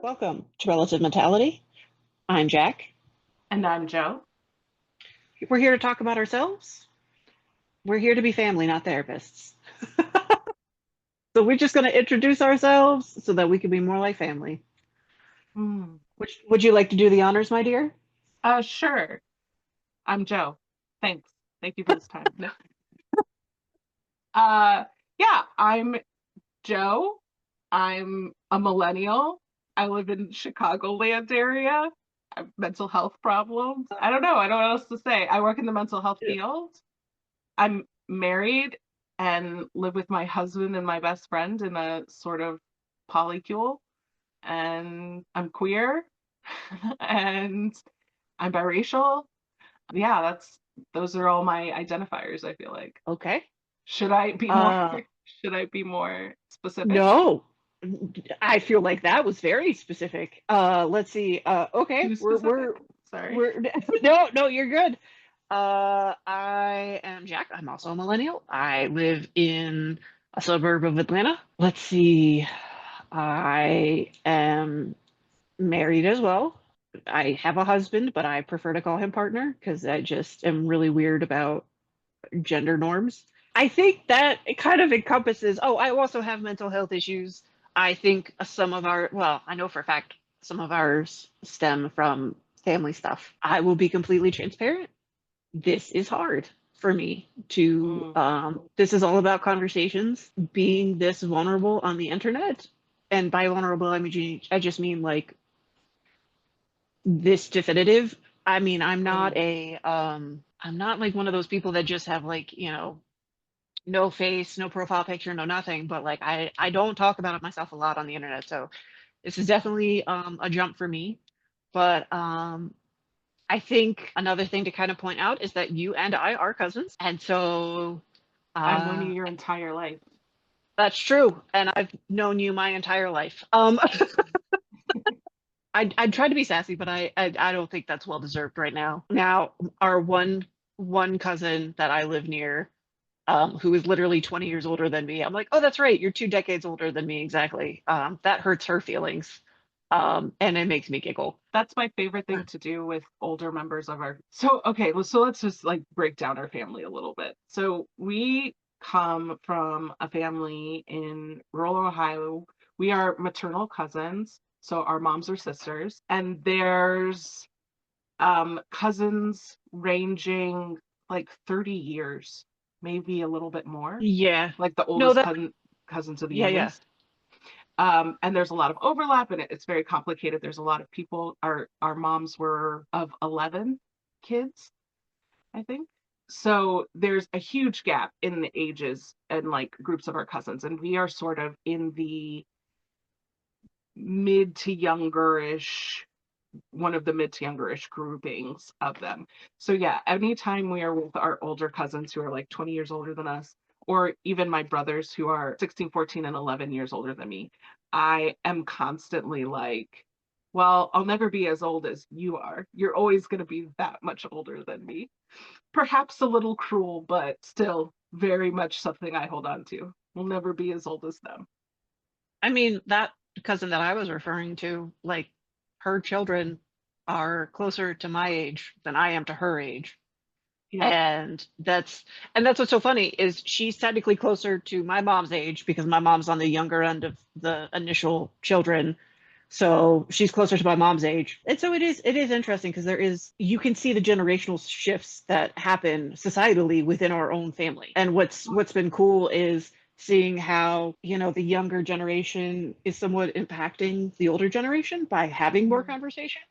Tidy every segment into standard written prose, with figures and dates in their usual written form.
Welcome to Relative Mentality. I'm Jack. And I'm Joe. We're here to talk about ourselves. We're here to be family, not therapists. So we're just going to introduce ourselves so that we can be more like family. Hmm. Which would you like to do the honors, my dear? Sure. I'm Joe. Thanks. Thank you for this time. No. Uh, yeah, I'm Joe. I'm a millennial. I live in Chicagoland area. I have mental health problems. I don't know. I don't know what else to say. I work in the mental health Yeah. field. I'm married and live with my husband and my best friend in a sort of polycule. And I'm queer and I'm biracial. Yeah, those are all my identifiers, I feel like. Okay. Should I be more Uh, should I be more specific? no, I feel like that was very specific. Let's see. Okay, Too specific? Sorry. we're no, you're good. I am Jack. I'm also a millennial. I live in a suburb of Atlanta. Let's see. I am married as well. I have a husband, but I prefer to call him partner because I just am really weird about gender norms. I think that it kind of encompasses, oh, I also have mental health issues. I think some of our, well, I know for a fact some of ours stem from family stuff. I will be completely transparent. This is hard for me to, Mm, this is all about conversations, being this vulnerable on the internet. And by vulnerable, I just mean like this definitive. I mean, mm. I'm not like one of those people that just have like, no face, no profile picture, no nothing, but like I don't talk about it myself a lot on the internet. So this is definitely a jump for me. But I think another thing to kind of point out is that you and I are cousins. And so I've known you uh your entire life. that's true. And I've known you my entire life. I try to be sassy, but I don't think that's well deserved right now. Now, our one cousin that I live near, who is literally 20 years older than me. I'm like, oh, that's right, you're 2 decades older than me, exactly. That hurts her feelings, and it makes me giggle. That's my favorite thing to do with older members of our okay, so let's just like break down our family a little bit. So we come from a family in rural Ohio. We are maternal cousins, so our moms are sisters, and there's cousins ranging like 30 years, maybe a little bit more, Yeah, like the no, oldest that cousin to the yeah, yeah, youngest. And there's a lot of overlap and it's very complicated. There's a lot of people. Our moms were of 11 kids, I think. So there's a huge gap in the ages and like groups of our cousins, and we are sort of in the mid to youngerish, one of the mid to youngerish groupings of them. So yeah, anytime we are with our older cousins who are like 20 years older than us, or even my brothers who are 16, 14, and 11 years older than me, I am constantly like, well, I'll never be as old as you are. You're always going to be that much older than me. Perhaps a little cruel, but still very much something I hold on to. We'll never be as old as them. I mean that cousin that I was referring to, like her children are closer to my age than I am to her age. Yeah. And that's what's so funny is she's technically closer to my mom's age because my mom's on the younger end of the initial children. So she's closer to my mom's age. And so it is interesting because you can see the generational shifts that happen societally within our own family. And what's been cool is seeing how, the younger generation is somewhat impacting the older generation by having more Mm. conversations.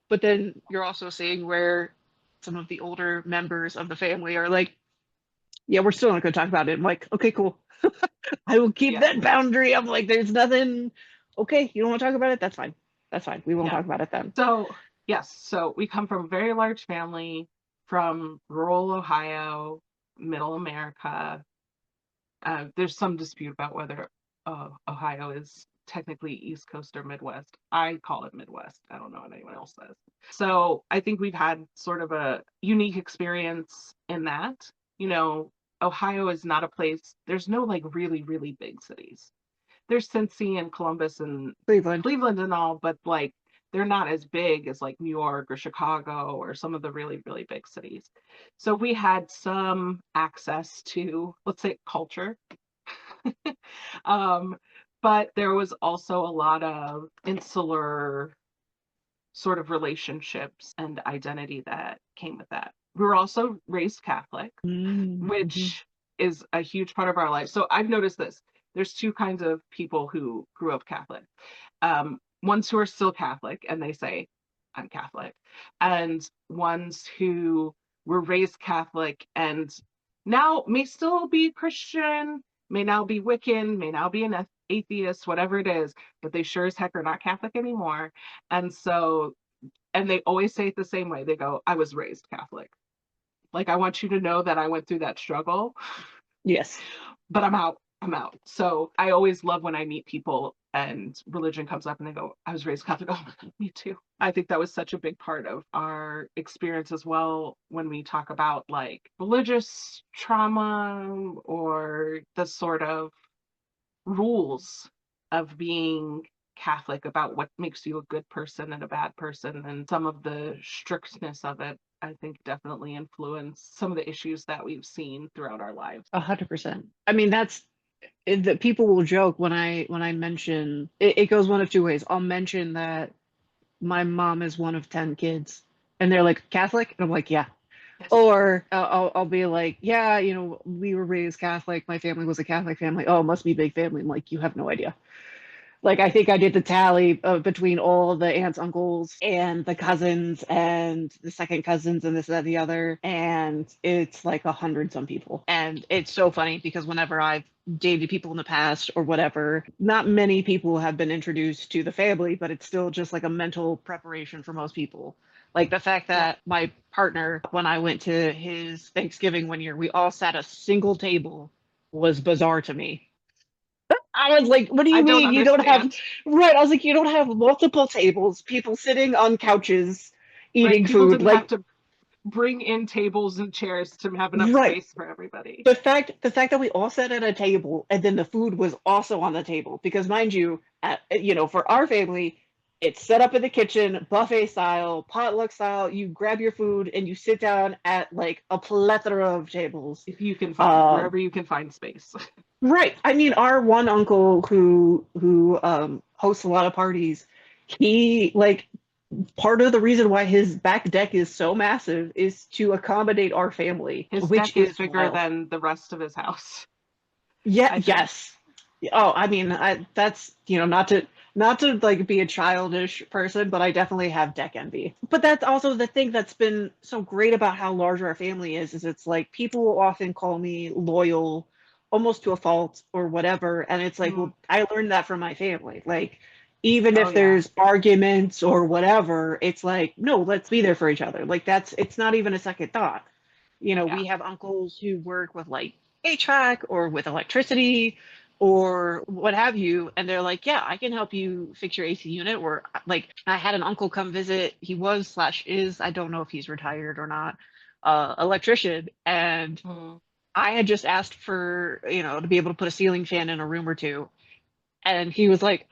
But then you're also seeing where some of the older members of the family are like, yeah, we're still not going to talk about it. I'm like, okay, cool. I will keep Yeah. that boundary. I'm like, there's nothing. Okay, you don't want to talk about it? That's fine. That's fine. We won't Yeah. talk about it then. So, yes, so we come from a very large family from rural Ohio, middle America. There's some dispute about whether Ohio is technically East Coast or Midwest. I call it Midwest. I don't know what anyone else says. So I think we've had sort of a unique experience in that. you know, Ohio is not a place, there's no like really, really big cities. There's Cincy and Columbus and Cleveland. Cleveland and all, but like they're not as big as like New York or Chicago or some of the really, really big cities. So we had some access to, let's say, culture. um, but there was also a lot of insular sort of relationships and identity that came with that. We were also raised Catholic, Mm-hmm. which is a huge part of our life. So I've noticed this. There's two kinds of people who grew up Catholic. Ones who are still Catholic and they say, I'm Catholic, and ones who were raised Catholic and now may still be Christian, may now be Wiccan, may now be an atheist, whatever it is, but they sure as heck are not Catholic anymore. And so, and they always say it the same way. They go, I was raised Catholic. Like, I want you to know that I went through that struggle, Yes. but I'm out. I'm out. So I always love when I meet people and religion comes up and they go, I was raised Catholic. Oh, me too. I think that was such a big part of our experience as well when we talk about like religious trauma or the sort of rules of being Catholic about what makes you a good person and a bad person, and some of the strictness of it, I think definitely influenced some of the issues that we've seen throughout our lives. 100%. I mean, that people will joke when I mention it, it goes one of two ways. I'll mention that my mom is one of 10 kids, and they're like, Catholic? And I'm like, yeah. Yes. Or I'll be like, yeah, you know, we were raised Catholic. My family was a Catholic family. Oh, it must be a big family. I'm like, you have no idea. Like, I think I did the tally between all the aunts, uncles, and the cousins, and the second cousins, and this, that, and the other. And it's like 100 some people. And it's so funny because whenever I've dated people in the past or whatever, not many people have been introduced to the family, but it's still just like a mental preparation for most people. Like the fact Yeah. that my partner, when I went to his Thanksgiving one year, we all sat at a single table was bizarre to me. I was like, what do I you don't mean you don't have, understand. right? I was like, you don't have multiple tables, people sitting on couches Right. eating People food. didn't have Like, to bring in tables and chairs to have enough right. space for everybody. The fact that we all sat at a table and then the food was also on the table, because mind you, for our family, it's set up in the kitchen, buffet style, potluck style. You grab your food and you sit down at like a plethora of tables. If you can find, Um, wherever you can find space. Right. I mean, our one uncle who hosts a lot of parties, he like part of the reason why his back deck is so massive is to accommodate our family, His which deck is is bigger wild. than the rest of his house, Yeah, I think. yes. Oh, I mean, that's, not to like be a childish person, but I definitely have deck envy. But that's also the thing that's been so great about how large our family is it's like people will often call me loyal almost to a fault or whatever, and it's like, Mm. well, I learned that from my family. Like even Oh, if yeah. there's arguments or whatever, it's like, no, let's be there for each other. Like it's not even a second thought. Yeah. We have uncles who work with like HVAC or with electricity or what have you, and they're like, yeah, I can help you fix your AC unit. Or like I had an uncle come visit. He was slash is, I don't know if he's retired or not, electrician, and Mm. I had just asked for, to be able to put a ceiling fan in a room or two, and he was like,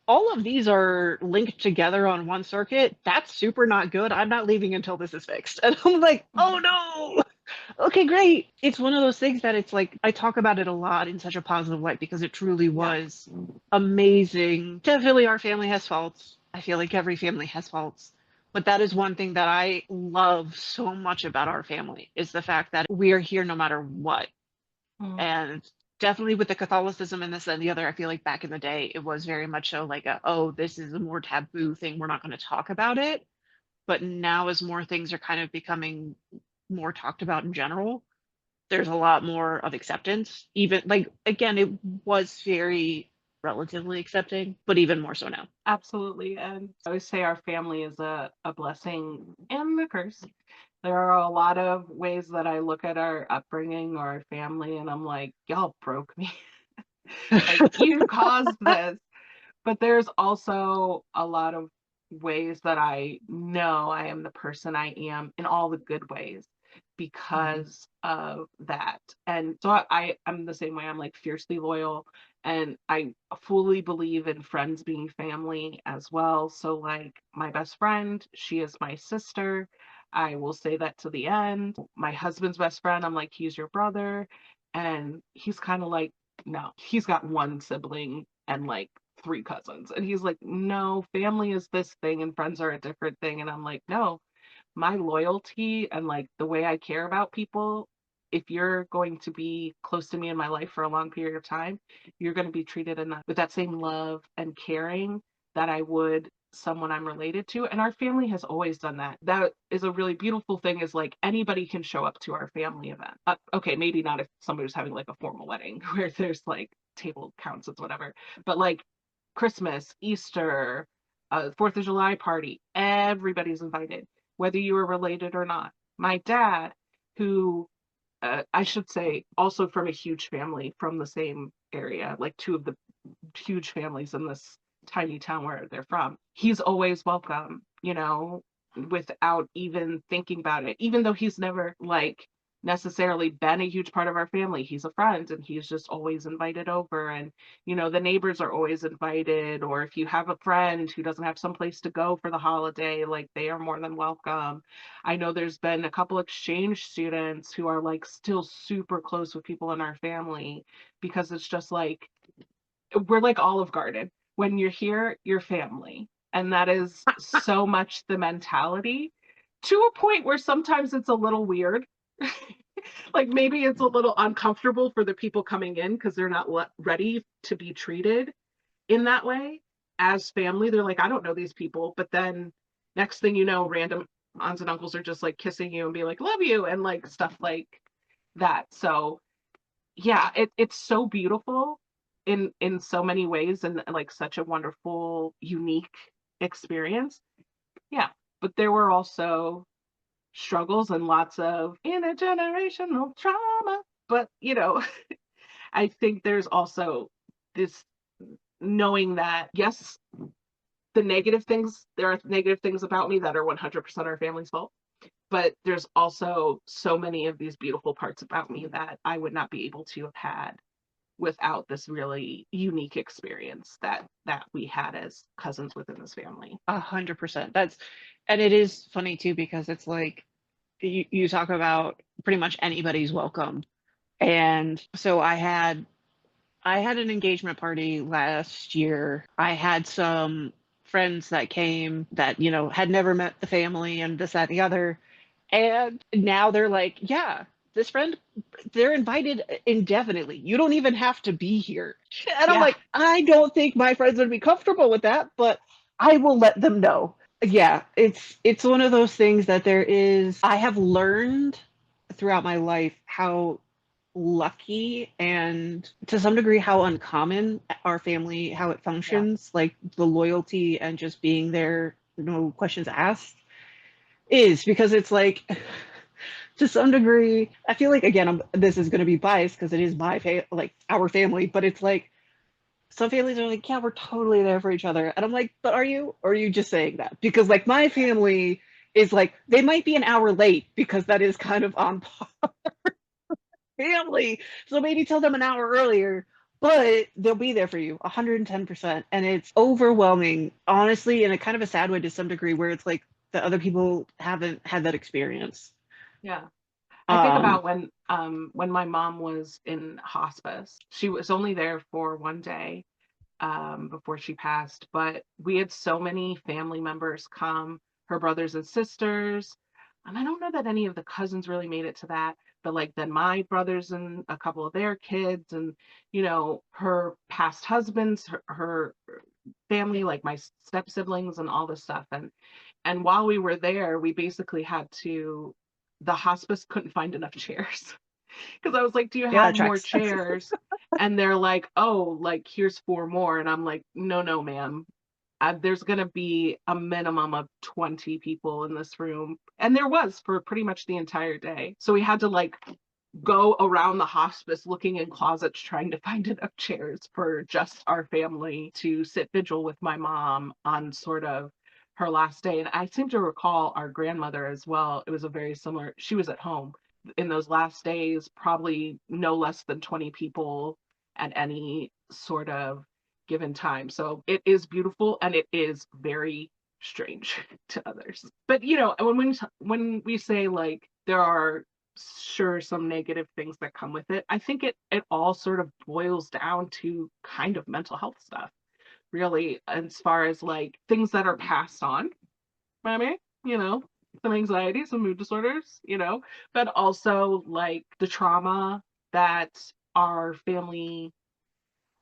all of these are linked together on one circuit. That's super not good. I'm not leaving until this is fixed. And I'm like, oh no. Okay, great. It's one of those things that it's like I talk about it a lot in such a positive light because it truly Yeah. was amazing. Definitely our family has faults. I feel like every family has faults. But that is one thing that I love so much about our family is the fact that we are here no matter what. Mm. And definitely with the Catholicism and this and the other, I feel like back in the day it was very much so like oh, this is a more taboo thing. We're not going to talk about it. But now as more things are kind of becoming more talked about in general, there's a lot more of acceptance. Even like again, it was very relatively accepting, but even more so now. Absolutely. And I always say our family is a blessing and a curse. There are a lot of ways that I look at our upbringing or our family, and I'm like, y'all broke me. Like, you caused this. But there's also a lot of ways that I know I am the person I am in all the good ways. because of that. And so I'm the same way. I'm like fiercely loyal, and I fully believe in friends being family as well. So like my best friend, she is my sister. I will say that to the end. My husband's best friend, I'm like, he's your brother. And he's kind of like, no, he's got one sibling and like three cousins. And he's like, no, family is this thing and friends are a different thing. And I'm like, no, my loyalty and like the way I care about people, if you're going to be close to me in my life for a long period of time, you're going to be treated with that same love and caring that I would someone I'm related to. And our family has always done that. That is a really beautiful thing, is like anybody can show up to our family event. Okay, maybe not if somebody was having like a formal wedding where there's like table counts and whatever, but like Christmas, Easter, 4th of July party, everybody's invited, whether you were related or not. My dad, who I should say, also from a huge family from the same area, like two of the huge families in this tiny town where they're from, he's always welcome, without even thinking about it. Even though he's never like necessarily been a huge part of our family, he's a friend and he's just always invited over. And the neighbors are always invited, or if you have a friend who doesn't have someplace to go for the holiday, like they are more than welcome. I know there's been a couple exchange students who are like still super close with people in our family, because it's just like we're like Olive Garden. When you're here, you're family. And that is so much the mentality, to a point where sometimes it's a little weird. Like maybe it's a little uncomfortable for the people coming in because they're not ready to be treated in that way as family. They're like, I don't know these people. But then next thing you know, random aunts and uncles are just like kissing you and be like, love you, and like stuff like that. So yeah, it's so beautiful in so many ways, and like such a wonderful, unique experience. Yeah, but there were also struggles and lots of intergenerational trauma. But I think there's also this knowing that, yes, there are negative things about me that are 100% our family's fault, but there's also so many of these beautiful parts about me that I would not be able to have had without this really unique experience that we had as cousins within this family. 100%. And it is funny too, because it's like you talk about pretty much anybody's welcome. And so I had an engagement party last year. I had some friends that came that, had never met the family and this, that, and the other. And now they're like, yeah, this friend, they're invited indefinitely. You don't even have to be here. And I'm Yeah, like, I don't think my friends would be comfortable with that, but I will let them know. Yeah, it's one of those things that I have learned throughout my life how lucky and to some degree how uncommon our family, how it yeah, functions, like the loyalty and just being there, no questions asked, is because it's like to some degree, I feel like again, this is going to be biased because it is like our family, but it's like some families are like, yeah, we're totally there for each other, and I'm like, but are you? Or are you just saying that? Because like my family is like they might be an hour late because that is kind of on family. So maybe tell them an hour earlier, but they'll be there for you 110%. And it's overwhelming, honestly, in a kind of a sad way to some degree, where it's like the other people haven't had that experience. yeah. I think Um, about when my mom was in hospice. She was only there for one day before she passed, but we had so many family members come, her brothers and sisters. And I don't know that any of the cousins really made it to that, but like then my brothers and a couple of their kids, and her past husbands, her family, like my step siblings and all this stuff. And while we were there, we basically the hospice couldn't find enough chairs. Because I was like, do you yeah, have that more tracks. chairs? And they're like, oh, like here's four more. And I'm like, no, no, ma'am. There's going to be a minimum of 20 people in this room. And there was for pretty much the entire day. So we had to like go around the hospice looking in closets trying to find enough chairs for just our family to sit vigil with my mom on sort of her last day. And I seem to recall our grandmother as well. It was a very similar, she was at home in those last days, probably no less than 20 people at any sort of given time. So it is beautiful and it is very strange to others. But you know, when we say like there are sure some negative things that come with it, I think it all sort of boils down to kind of mental health stuff, really, as far as like things that are passed on by me, you know, some anxiety, some mood disorders, you know, but also like the trauma that our family,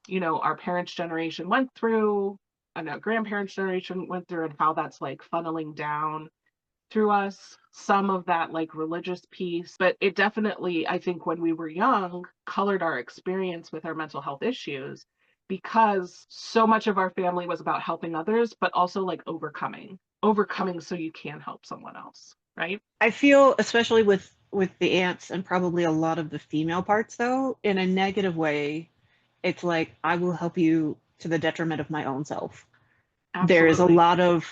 you know, our parents' generation went through, and our grandparents' generation went through, and how that's like funneling down through us, some of that like religious piece. But it definitely, I think, when we were young, colored our experience with our mental health issues, because so much of our family was about helping others, but also like overcoming so you can help someone else, right? I feel, especially with the ants and probably a lot of the female parts, though, in a negative way, it's like I will help you to the detriment of my own self. Absolutely.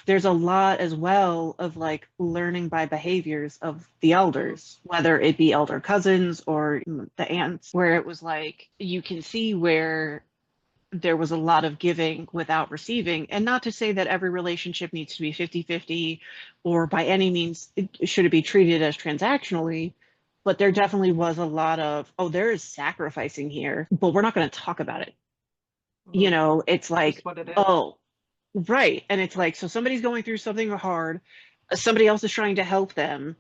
There's a lot as well of like learning by behaviors of the Mhm. elders, whether it be elder cousins or the aunts, where it was like you can see where there was a lot of giving without receiving. And not to say that every relationship needs to be 50-50 or by any means should it be treated as transactionally, but there definitely was a lot of, oh, there is sacrificing here, but we're not going to talk about it. Mhm. It's Just like, what it is. oh, right. And it's like, so somebody's going through something hard, somebody else is trying to help them.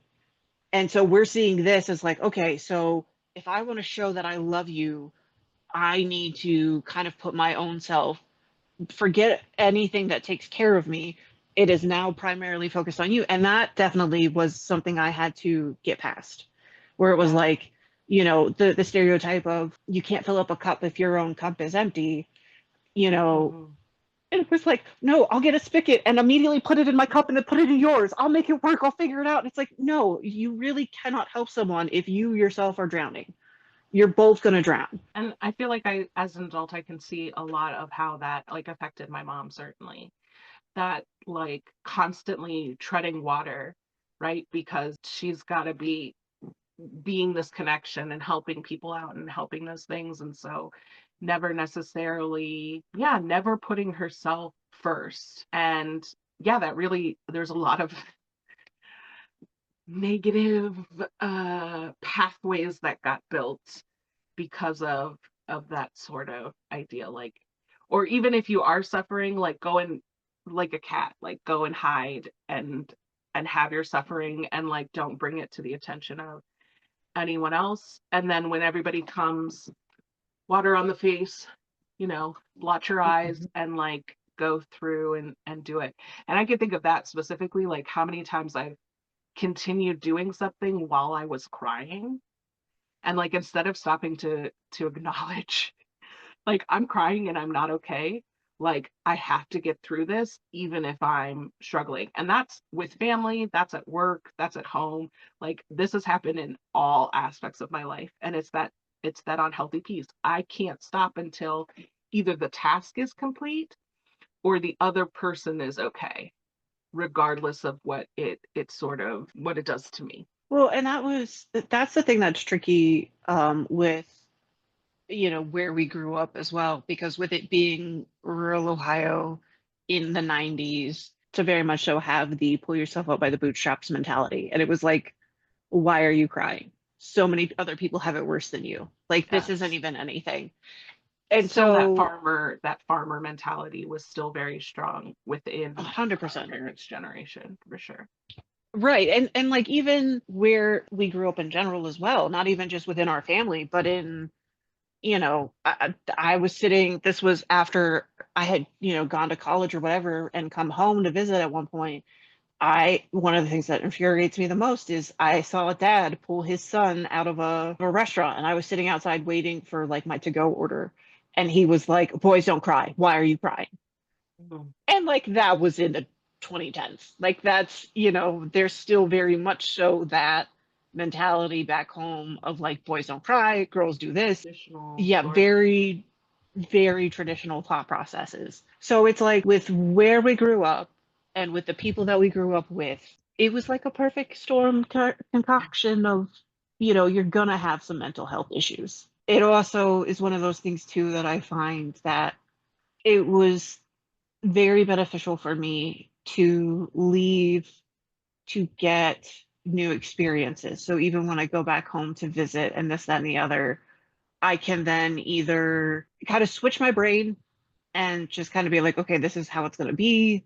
And so we're seeing this as like, okay, so if I want to show that I love you, I need to kind of put my own self, forget anything that takes care of me. It is now primarily focused on you. And that definitely was something I had to get past, where it was Yeah. like, the stereotype of you can't fill up a cup if your own cup is empty, you know, Hmm. and it was like, no, I'll get a spigot and immediately put it in my cup and then put it in yours. I'll make it work. I'll figure it out. And it's like, no, you really cannot help someone if you yourself are drowning. You're both going to drown. And I feel like I, as an adult, I can see a lot of how that like affected my mom, certainly. That like constantly treading water, right? Because she's got to be being this connection and helping people out and helping those things. And so never necessarily, yeah, never putting herself first. And yeah, that really, there's a lot of negative pathways that got built because of that sort of idea, like, or even if you are suffering, like go and like a cat, like go and hide and have your suffering, and like don't bring it to the attention of anyone else. And then when everybody comes, water on the face, you know, blot your eyes and like go through and do it. And I can think of that specifically, like how many times I've continued doing something while I was crying, and like instead of stopping to acknowledge like I'm crying and I'm not okay, like I have to get through this even if I'm struggling. And that's with family, that's at work, that's at home. Like this has happened in all aspects of my life, and it's that unhealthy piece. I can't stop until either the task is complete or the other person is okay, regardless of what it sort of what it does to me. Well, and that's the thing that's tricky with where we grew up as well, because with it being rural Ohio in the 90s, to very much so have the pull yourself up by the bootstraps mentality. And it was like, why are you crying? So many other people have it worse than you. Like this isn't Yes. even anything. And Still so that farmer mentality was still very strong within our 100%. parents' generation, for sure. Right. And like even where we grew up in general as well, not even just within our family, but in I was sitting, this was after I had, gone to college or whatever and come home to visit at one point. One of the things that infuriates me the most is I saw a dad pull his son out of a restaurant and I was sitting outside waiting for like my to go order. And he was like, boys don't cry. Why are you crying? Mhm. And like that was in the 2010s. Like that's, there's still very much so that mentality back home of like boys don't cry, girls do this. Traditional Yeah, sort of. very, very traditional thought processes. So it's like with where we grew up, and with the people that we grew up with, it was like a perfect storm concoction of, you're gonna have some mental health issues. It also is one of those things too that I find that it was very beneficial for me to leave to get new experiences. So even when I go back home to visit and this, that, and the other, I can then either kind of switch my brain and just kind of be like, okay, this is how it's going to be.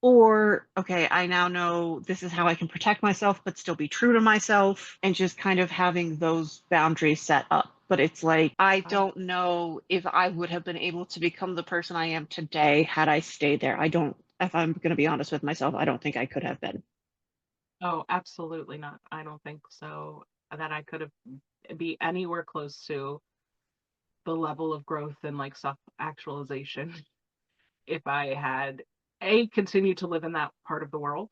Or, okay, I now know this is how I can protect myself, but still be true to myself, and just kind of having those boundaries set up. But it's like, I don't know if I would have been able to become the person I am today had I stayed there. I don't, if I'm going to be honest with myself, I don't think I could have been. Oh, absolutely not. I don't think so. That I could have be anywhere close to the level of growth and like self actualization if I had continued to live in that part of the world,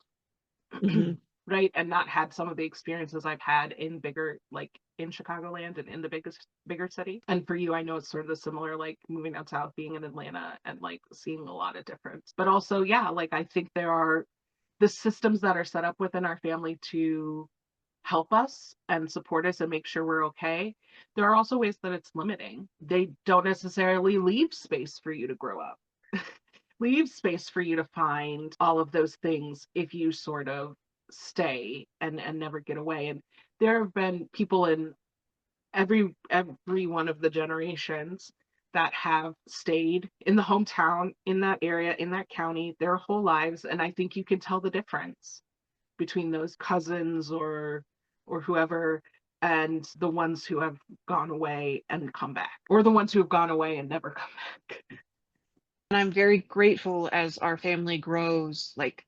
Hmm. right, and not had some of the experiences I've had in bigger, like in Chicagoland and in the bigger city. And for you, I know it's sort of the similar, like moving down south, being in Atlanta, and like seeing a lot of difference. But also, yeah, like I think there are the systems that are set up within our family to help us and support us and make sure we're okay. There are also ways that it's limiting. They don't necessarily leave space for you to grow up, leave space for you to find all of those things if you sort of stay and never get away. And there have been people in every one of the generations that have stayed in the hometown, in that area, in that county their whole lives, and I think you can tell the difference between those cousins or whoever and the ones who have gone away and come back, or the ones who have gone away and never come back. And I'm very grateful as our family grows, like,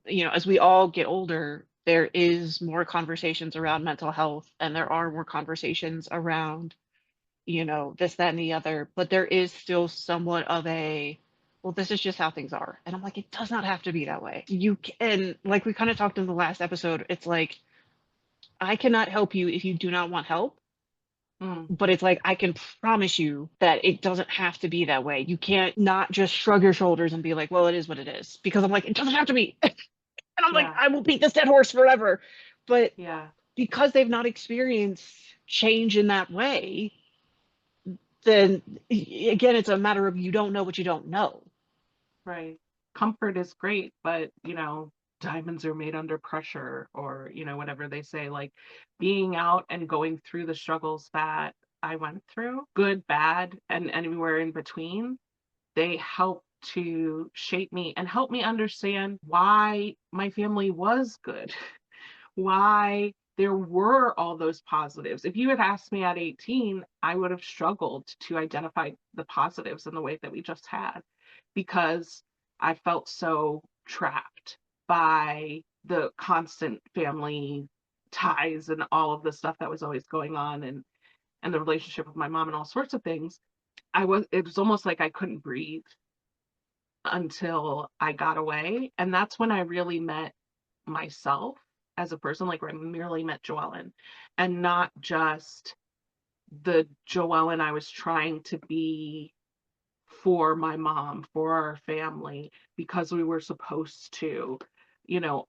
as we all get older, there is more conversations around mental health and there are more conversations around, this, that, and the other. But there is still somewhat of a, well, this is just how things are. And I'm like, it does not have to be that way. You can, like we kind of talked in the last episode, it's like, I cannot help you if you do not want help. Mm, But it's like, I can promise you that it doesn't have to be that way. You can't not just shrug your shoulders and be like, well, it is what it is. Because I'm like, it doesn't have to be. And I'm like, yeah, I will beat this dead horse forever. But yeah, because they've not experienced change in that way, then again, it's a matter of you don't know what you don't know. right. Comfort is great, but diamonds are made under pressure, or whatever they say. Like being out and going through the struggles that I went through, good, bad, and anywhere in between, they help to shape me and help me understand why my family was good, why there were all those positives. If you had asked me at 18, I would have struggled to identify the positives in the way that we just had, because I felt so trapped by the constant family ties and all of the stuff that was always going on, and the relationship with my mom and all sorts of things. It was almost like I couldn't breathe until I got away. And that's when I really met myself as a person, like where I merely met Joellen, and not just the Joellen I was trying to be for my mom, for our family, because we were supposed to,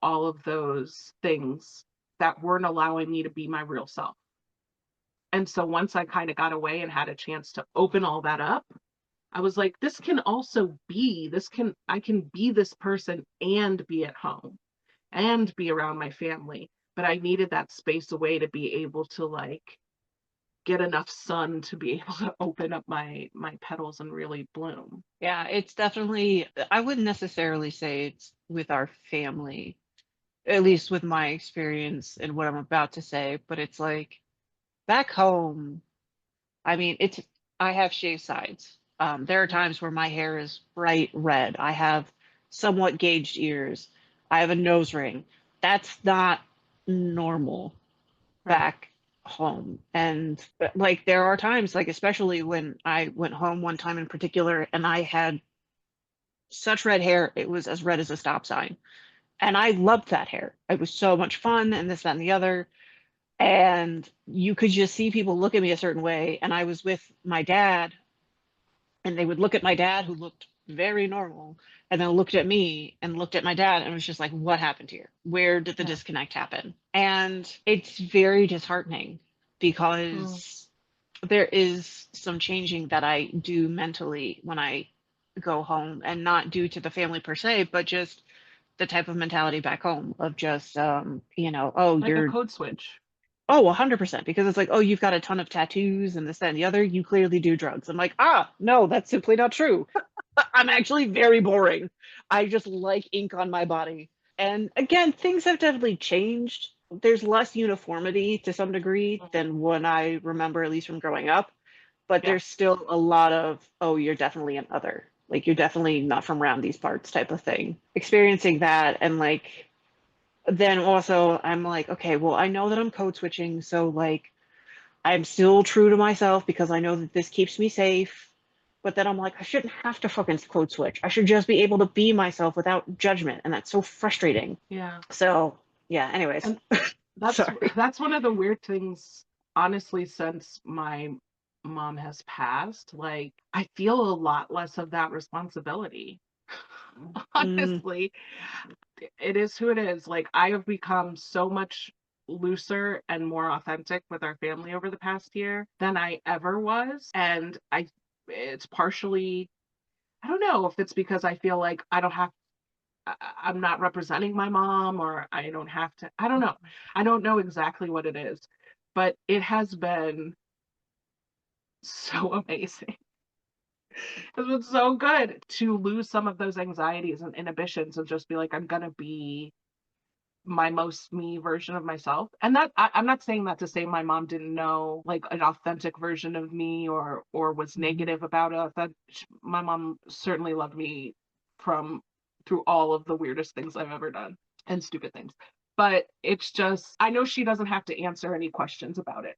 all of those things that weren't allowing me to be my real self. And so once I kind of got away and had a chance to open all that up, I was like, this can also be, I can be this person and be at home and be around my family. But I needed that space away to be able to like get enough sun to be able to open up my petals and really bloom. Yeah, it's definitely, I wouldn't necessarily say it's with our family, at least with my experience and what I'm about to say, but it's like back home, I mean, I have shaved sides. There are times where my hair is bright red. I have somewhat gauged ears. I have a nose ring. That's not normal Right. back home. And like there are times, like especially when I went home one time in particular, and I had such red hair, it was as red as a stop sign. And I loved that hair. It was so much fun and this, that, and the other. And you could just see people look at me a certain way. And I was with my dad, and they would look at my dad, who looked very normal. And then looked at me and looked at my dad and was just like, what happened here? Where did the Yeah. disconnect happen? And it's very disheartening Mm. because there is some changing that I do mentally when I go home, and not due to the family per se, but just the type of mentality back home of just, oh, Like a you're, code switch. oh, 100%, because it's like, oh, you've got a ton of tattoos and this, that, and the other. You clearly do drugs. I'm like, no, that's simply not true. I'm actually very boring. I just like ink on my body. And again, things have definitely changed. There's less uniformity to some degree Mhm. than when I remember, at least from growing up. But Yeah. there's still a lot of, oh, you're definitely an other. Like, you're definitely not from around these parts type of thing. Experiencing that, and like, then also I'm like, okay, well, I know that I'm code switching. So, like, I'm still true to myself because I know that this keeps me safe. But then I'm like, I shouldn't have to fucking code switch. I should just be able to be myself without judgment. And that's so frustrating. Yeah. So, yeah, anyways, And that's sorry. that's one of the weird things, honestly, since my mom has passed. Like, I feel a lot less of that responsibility. Mm, Honestly, it is who it is. Like, I have become so much looser and more authentic with our family over the past year than I ever was. And it's partially, I don't know if it's because I feel like I don't have, I'm not representing my mom, or I don't have to, I don't know. I don't know exactly what it is, but it has been so amazing. It's been so good to lose some of those anxieties and inhibitions and just be like, I'm going to be my most me version of myself. And I'm not saying that to say my mom didn't know like an authentic version of me, or was mhm. negative about it. That my mom certainly loved me from through all of the weirdest things I've ever done and stupid things. But it's just, I know she doesn't have to answer any questions about it.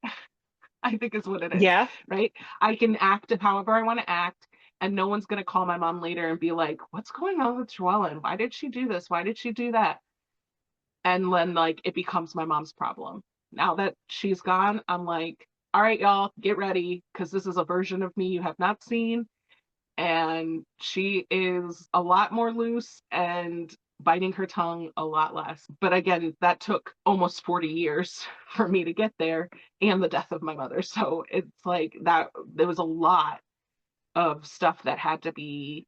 I think is what it is, Yeah. right? I can act however I want to act, and no one's going to call my mom later and be like, what's going on with Joellen? Why did she do this? Why did she do that? And then like it becomes my mom's problem. Now that she's gone, I'm like, all right, y'all, get ready, because this is a version of me you have not seen. And she is a lot more loose and biting her tongue a lot less. But again, that took almost 40 years for me to get there, and the death of my mother. So it's like that there was a lot of stuff that had to be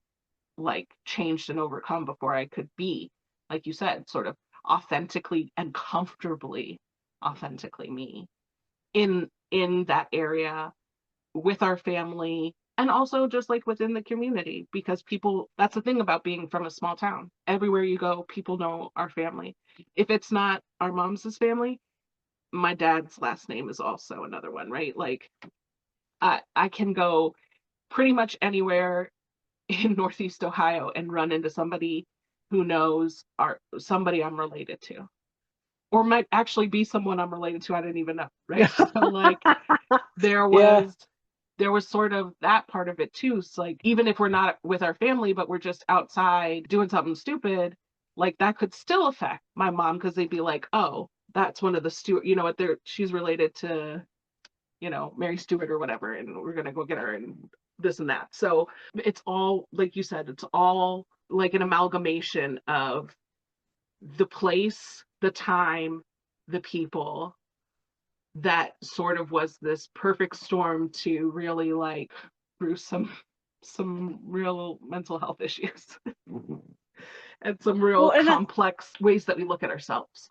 like changed and overcome before I could be, like you said, sort of authentically and comfortably authentically me in that area with our family, and also just like within the community, because people, that's the thing about being from a small town. Everywhere you go, people know our family. If it's not our mom's family, my dad's last name is also another one, right? Like I can go pretty much anywhere in Northeast Ohio and run into somebody who knows our somebody I'm related to, or might actually be someone I'm related to I didn't even know, right? So like there Yeah. was there was sort of that part of it too. So like even if we're not with our family, but we're just outside doing something stupid, like that could still affect my mom, because they'd be like, oh, that's one of the Stewart, you know what, they're she's related to, Mary Stewart or whatever, and we're gonna go get her and this and that. So it's all, like you said, it's all like an amalgamation of the place, the time, the people, that sort of was this perfect storm to really like through some real mental health issues and some real Well, and that's, complex ways that we look at ourselves.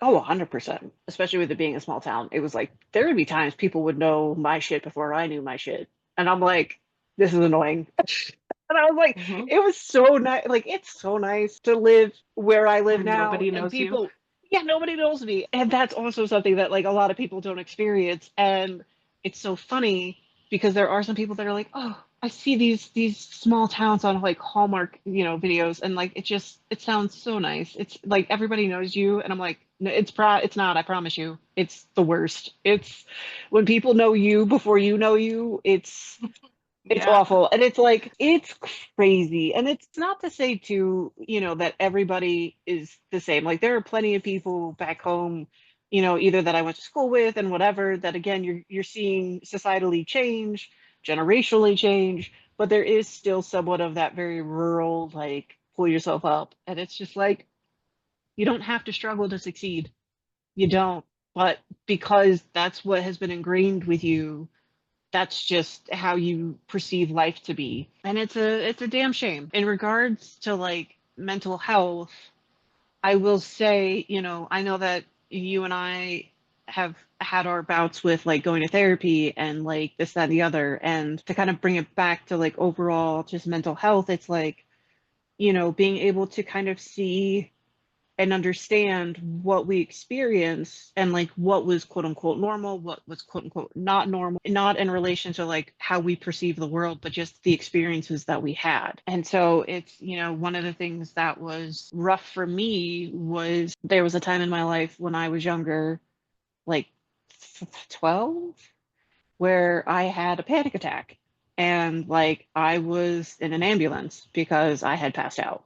oh, 100%. Especially with it being a small town. It was like, there would be times people would know my shit before I knew my shit. And I'm like, this is annoying. And I was like, Mm-hmm. it was so nice. Like, it's so nice to live where I live Where now. nobody And knows you. people, yeah, nobody knows me. And that's also something that, like, a lot of people don't experience. And it's so funny because there are some people that are like, oh, I see these small towns on like Hallmark, videos. And like, it sounds so nice. It's like everybody knows you. And I'm like, no, it's not, I promise you. It's the worst. It's when people know you before you know you, it's Yeah. awful. And it's like, it's crazy. And it's not to say too, that everybody is the same. Like there are plenty of people back home, either that I went to school with and whatever, that again, you're seeing societally change. generationally changed, but there is still somewhat of that very rural, like, pull yourself up. And it's just like, you don't have to struggle to succeed. You don't. But because that's what has been ingrained with you, that's just how you perceive life to be. And it's a damn shame. In regards to like mental health, I will say, I know that you and I have had our bouts with like going to therapy and like this, that, and the other. And to kind of bring it back to like overall just mental health, it's like, being able to kind of see and understand what we experience and like what was quote unquote normal, what was quote unquote not normal, not in relation to like how we perceive the world, but just the experiences that we had. And so it's, one of the things that was rough for me was there was a time in my life when I was younger, like 12, where I had a panic attack. And like I was in an ambulance because I had passed out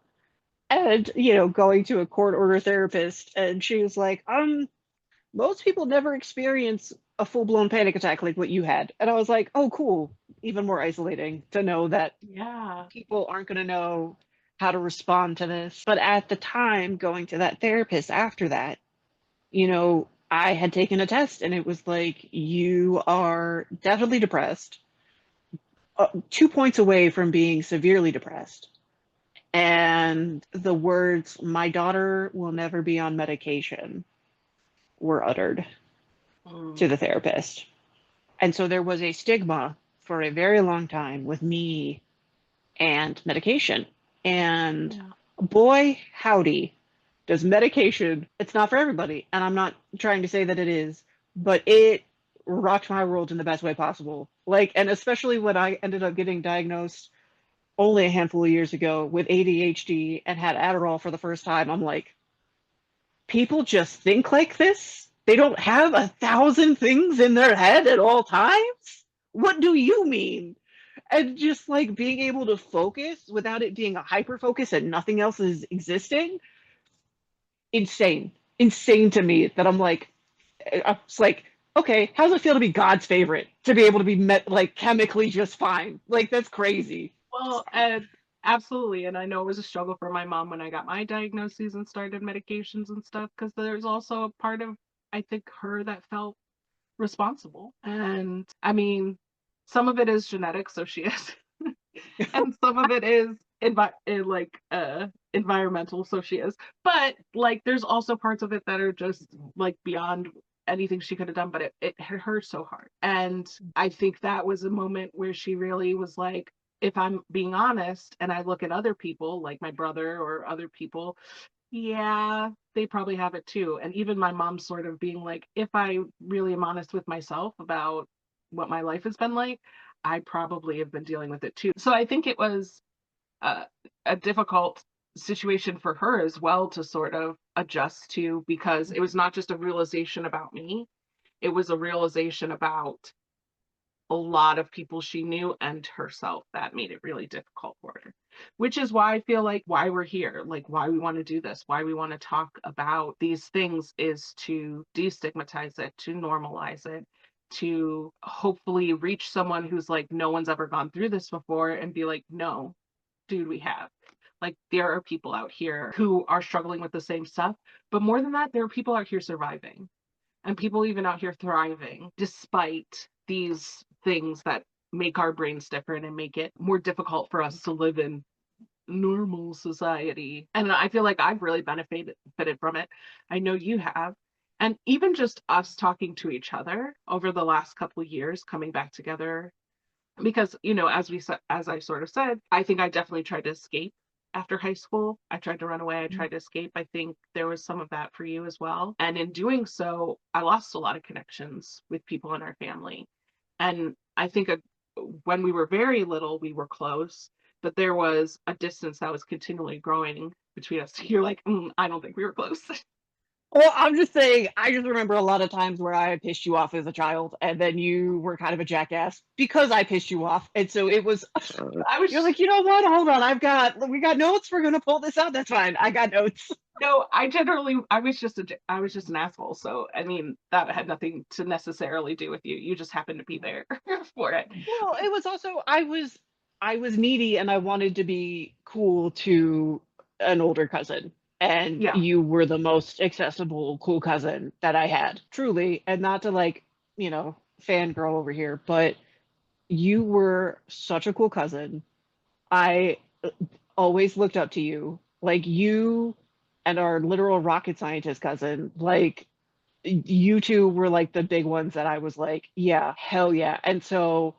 and going to a court order therapist, and she was like, most people never experience a full-blown panic attack like what you had. And I was like, oh cool, even more isolating to know that Yeah. people aren't going to know how to respond to this. But at the time going to that therapist after that, I had taken a test and it was like, you are definitely depressed, 2 points away from being severely depressed. And the words, my daughter will never be on medication, were uttered to Mm. the therapist. And so there was a stigma for a very long time with me and medication. And Yeah. boy, howdy, does medication, it's not for everybody. And I'm not trying to say that it is, but it rocked my world in the best way possible. Like, and especially when I ended up getting diagnosed only a handful of years ago with ADHD and had Adderall for the first time, I'm like, people just think like this? They don't have 1,000 things in their head at all times? What do you mean? And just like being able to focus without it being a hyper focus and nothing else is existing, insane. Insane to me that I'm like, I'm just like, okay, how does it feel to be God's favorite? To be able to be met like chemically just fine. Like that's crazy. Well, So, and absolutely. And I know it was a struggle for my mom when I got my diagnoses and started medications and stuff, because there's also a part of, I think, her that felt responsible. And I mean, some of it is genetic, so she is, and some of it is environmental, so she is. But like, there's also parts of it that are just like beyond anything she could have done. But it hit her so hard, and I think that was a moment where she really was like, if I'm being honest, and I look at other people, like my brother or other people, yeah, they probably have it too. And even my mom sort of being like, if I really am honest with myself about what my life has been like, I probably have been dealing with it too. So I think it was uh, a difficult situation for her as well to sort of adjust to, because it was not just a realization about me, it was a realization about a lot of people she knew and herself that made it really difficult for her. Which is why I feel like why we're here, like why we want to do this, why we want to talk about these things is to destigmatize it, to normalize it, to hopefully reach someone who's like, no one's ever gone through this before, and be like, no, dude, we have. Like, there are people out here who are struggling with the same stuff. But more than that, there are people out here surviving, and people even out here thriving despite these things that make our brains different and make it more difficult for us to live in normal society. And I feel like I've really benefited from it. I know you have. And even just us talking to each other over the last couple of years, coming back together, because as I sort of said, I think I definitely tried to escape after high school. I tried to run away, I tried to escape. I think there was some of that for you as well, and in doing so I lost a lot of connections with people in our family. And I think when we were very little we were close, but there was a distance that was continually growing between us. You're like, I don't think we were close. Well, I'm just saying, I just remember a lot of times where I pissed you off as a child, and then you were kind of a jackass because I pissed you off. And so it was, I you're was like, you know what? Hold on, we got notes. We're gonna pull this out. That's fine. I got notes. no, I was just an asshole. So I mean, that had nothing to necessarily do with you. You just happened to be there for it. Well, it was also, I was needy and I wanted to be cool to an older cousin. And Yeah. you were the most accessible, cool cousin that I had, truly. And not to like, fangirl over here, but you were such a cool cousin. I always looked up to you. Like you and our literal rocket scientist cousin, like you two were like the big ones that I was like, yeah, hell yeah. And so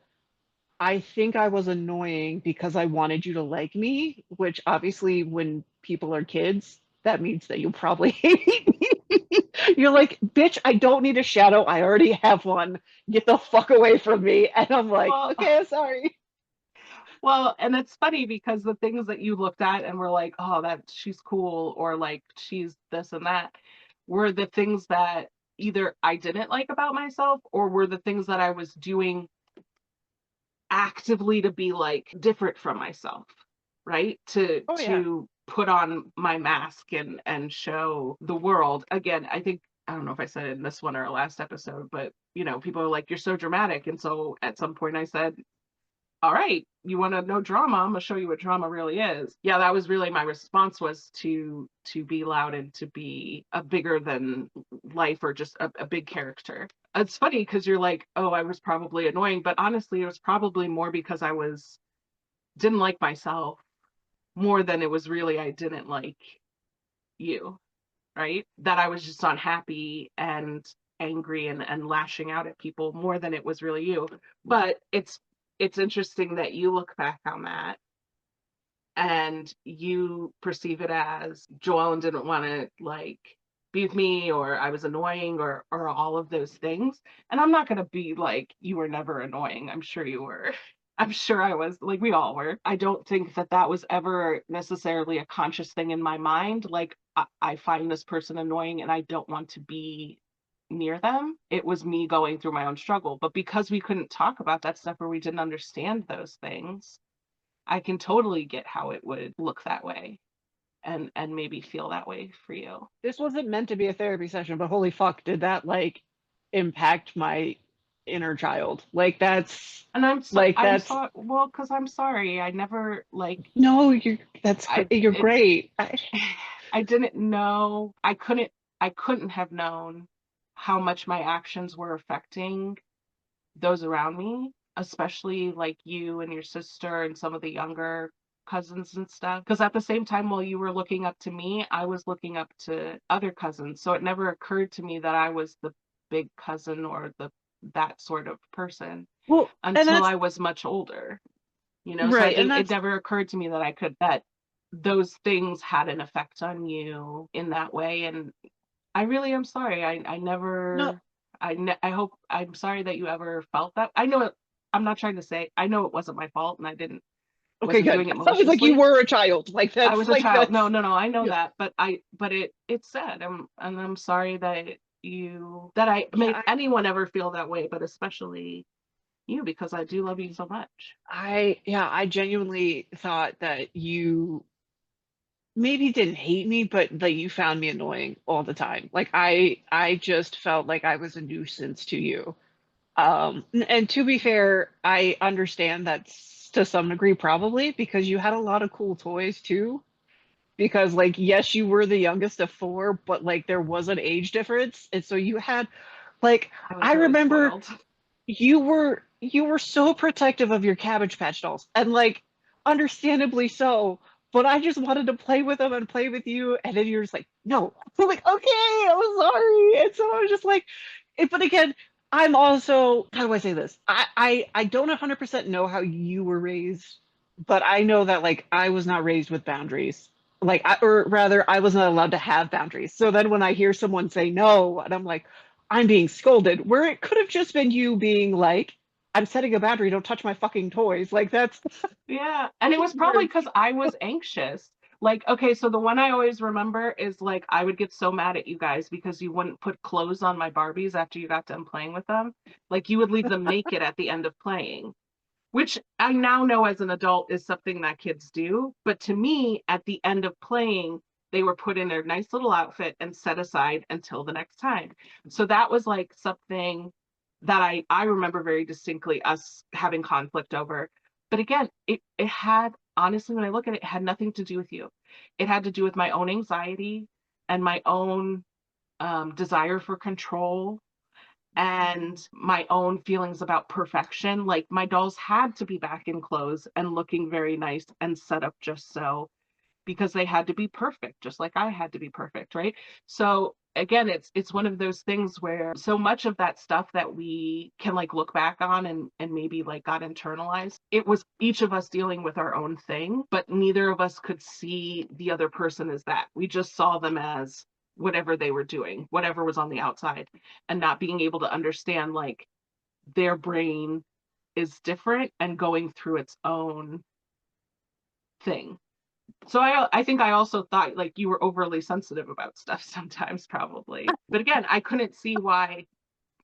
I think I was annoying because I wanted you to like me, which obviously when people are kids, that means that you probably hate me. You're like, bitch, I don't need a shadow. I already have one. Get the fuck away from me. And I'm like, Well, okay, I'm sorry. well, and it's funny because the things that you looked at and were like, oh, that she's cool, or like she's this and that, were the things that either I didn't like about myself or were the things that I was doing actively to be like different from myself, right? To Oh yeah. put on my mask and show the world. Again, I think I don't know if I said it in this one or last episode, but people are like, you're so dramatic. And so at some point I said, all right, you want to know drama? I'm gonna show you what drama really is. Yeah, that was really my response, was to be loud and to be a bigger than life, or just a big character. It's funny because you're like, oh, I was probably annoying, but honestly, it was probably more because I was didn't like myself more than it was really I didn't like you, right? That I was just unhappy and angry and lashing out at people more than it was really you. But it's interesting that you look back on that and you perceive it as Joellen didn't want to like be with me, or I was annoying, or all of those things. And I'm not going to be like, you were never annoying. I'm sure you were. I'm sure I was, like we all were. I don't think that that was ever necessarily a conscious thing in my mind. Like I find this person annoying and I don't want to be near them. It was me going through my own struggle. But because we couldn't talk about that stuff, or we didn't understand those things, I can totally get how it would look that way and maybe feel that way for you. This wasn't meant to be a therapy session, but holy fuck, did that like impact my inner child? And I'm That's sorry. Well, because I'm sorry. I never like no, I you're it. great. I didn't know. I couldn't have known how much my actions were affecting those around me, especially like you and your sister and some of the younger cousins and stuff. Because at the same time, while you were looking up to me, I was looking up to other cousins. So it never occurred to me that I was the big cousin or the that sort of person Well, and until that's I was much older. So I right, and didn't. It that's never occurred to me that I could that those things had an effect on you in that way. And I really am sorry. I no. never. I hope. I'm sorry that you ever felt that. I know it. I'm not trying to say. I know it wasn't my fault, and I didn't Okay, wasn't good. doing it I thought it was like you maliciously. were a child. I was a Like child. No, that's no, no. I know yeah, that, but it's sad. I'm sorry that that I made yeah. anyone ever feel that way, but especially you, because I do love you so much. I genuinely thought that you maybe didn't hate me, but that you found me annoying all the time. Like I just felt like I was a nuisance to you. And to be fair, I understand that to some degree probably because you had a lot of cool toys too. Because like yes, you were the youngest of four, but like there was an age difference. And so you had like I was I really remember spoiled. you were so protective of your Cabbage Patch dolls, and like understandably so. But I just wanted to play with them and play with you, and then you're just like, no. I'm like, okay, I'm sorry. And so I was just like, but again, I'm also how do I say this? I don't 100% know how you were raised, but I know that like I was not raised with boundaries. Or rather, I was not allowed to have boundaries. So then when I hear someone say no, and I'm like, I'm being scolded, where it could have just been you being like, I'm setting a boundary, don't touch my fucking toys. Like that's Yeah. And it was probably where because I was anxious. Like, okay, so the one I always remember is like I would get so mad at you guys because you wouldn't put clothes on my Barbies after you got done playing with them. Like you would leave them naked at the end of playing, which I now know as an adult is something that kids do. But to me, at the end of playing, they were put in their nice little outfit and set aside until the next time. So that was like something that I remember very distinctly us having conflict over. But again, it had, honestly, when I look at it, it had nothing to do with you. It had to do with my own anxiety and my own desire for control and my own feelings about perfection. Like my dolls had to be back in clothes and looking very nice and set up just so, because they had to be perfect, just like I had to be perfect, right? So again, it's one of those things where so much of that stuff that we can like look back on and maybe like got internalized, it was each of us dealing with our own thing, but neither of us could see the other person as that. We just saw them as whatever they were doing, whatever was on the outside, and not being able to understand like their brain is different and going through its own thing. So I think I also thought like you were overly sensitive about stuff sometimes, probably. But again, I couldn't see why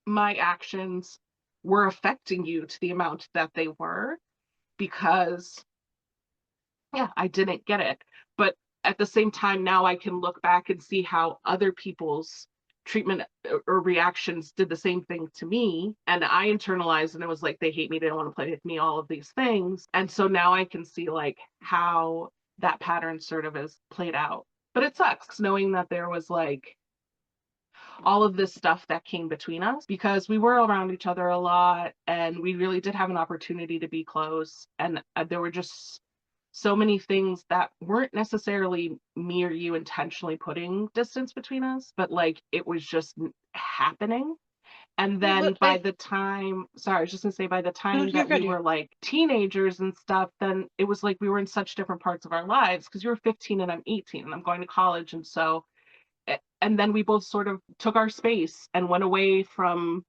my actions were affecting you to the amount that they were, because yeah, I didn't get it. But at the same time, now I can look back and see how other people's treatment or reactions did the same thing to me. And I internalized and it was like, they hate me, they don't want to play with me, all of these things. And so now I can see like how that pattern sort of is played out. But it sucks knowing that there was like all of this stuff that came between us because we were around each other a lot and we really did have an opportunity to be close. And there were just so many things that weren't necessarily me or you intentionally putting distance between us, but like it was just happening. And Well, then but by the time, sorry, I was just gonna say, by the no, time you're that we good. were like teenagers and stuff, then it was like we were in such different parts of our lives because you're 15 and I'm 18 and I'm going to college. And so, and then we both sort of took our space and went away from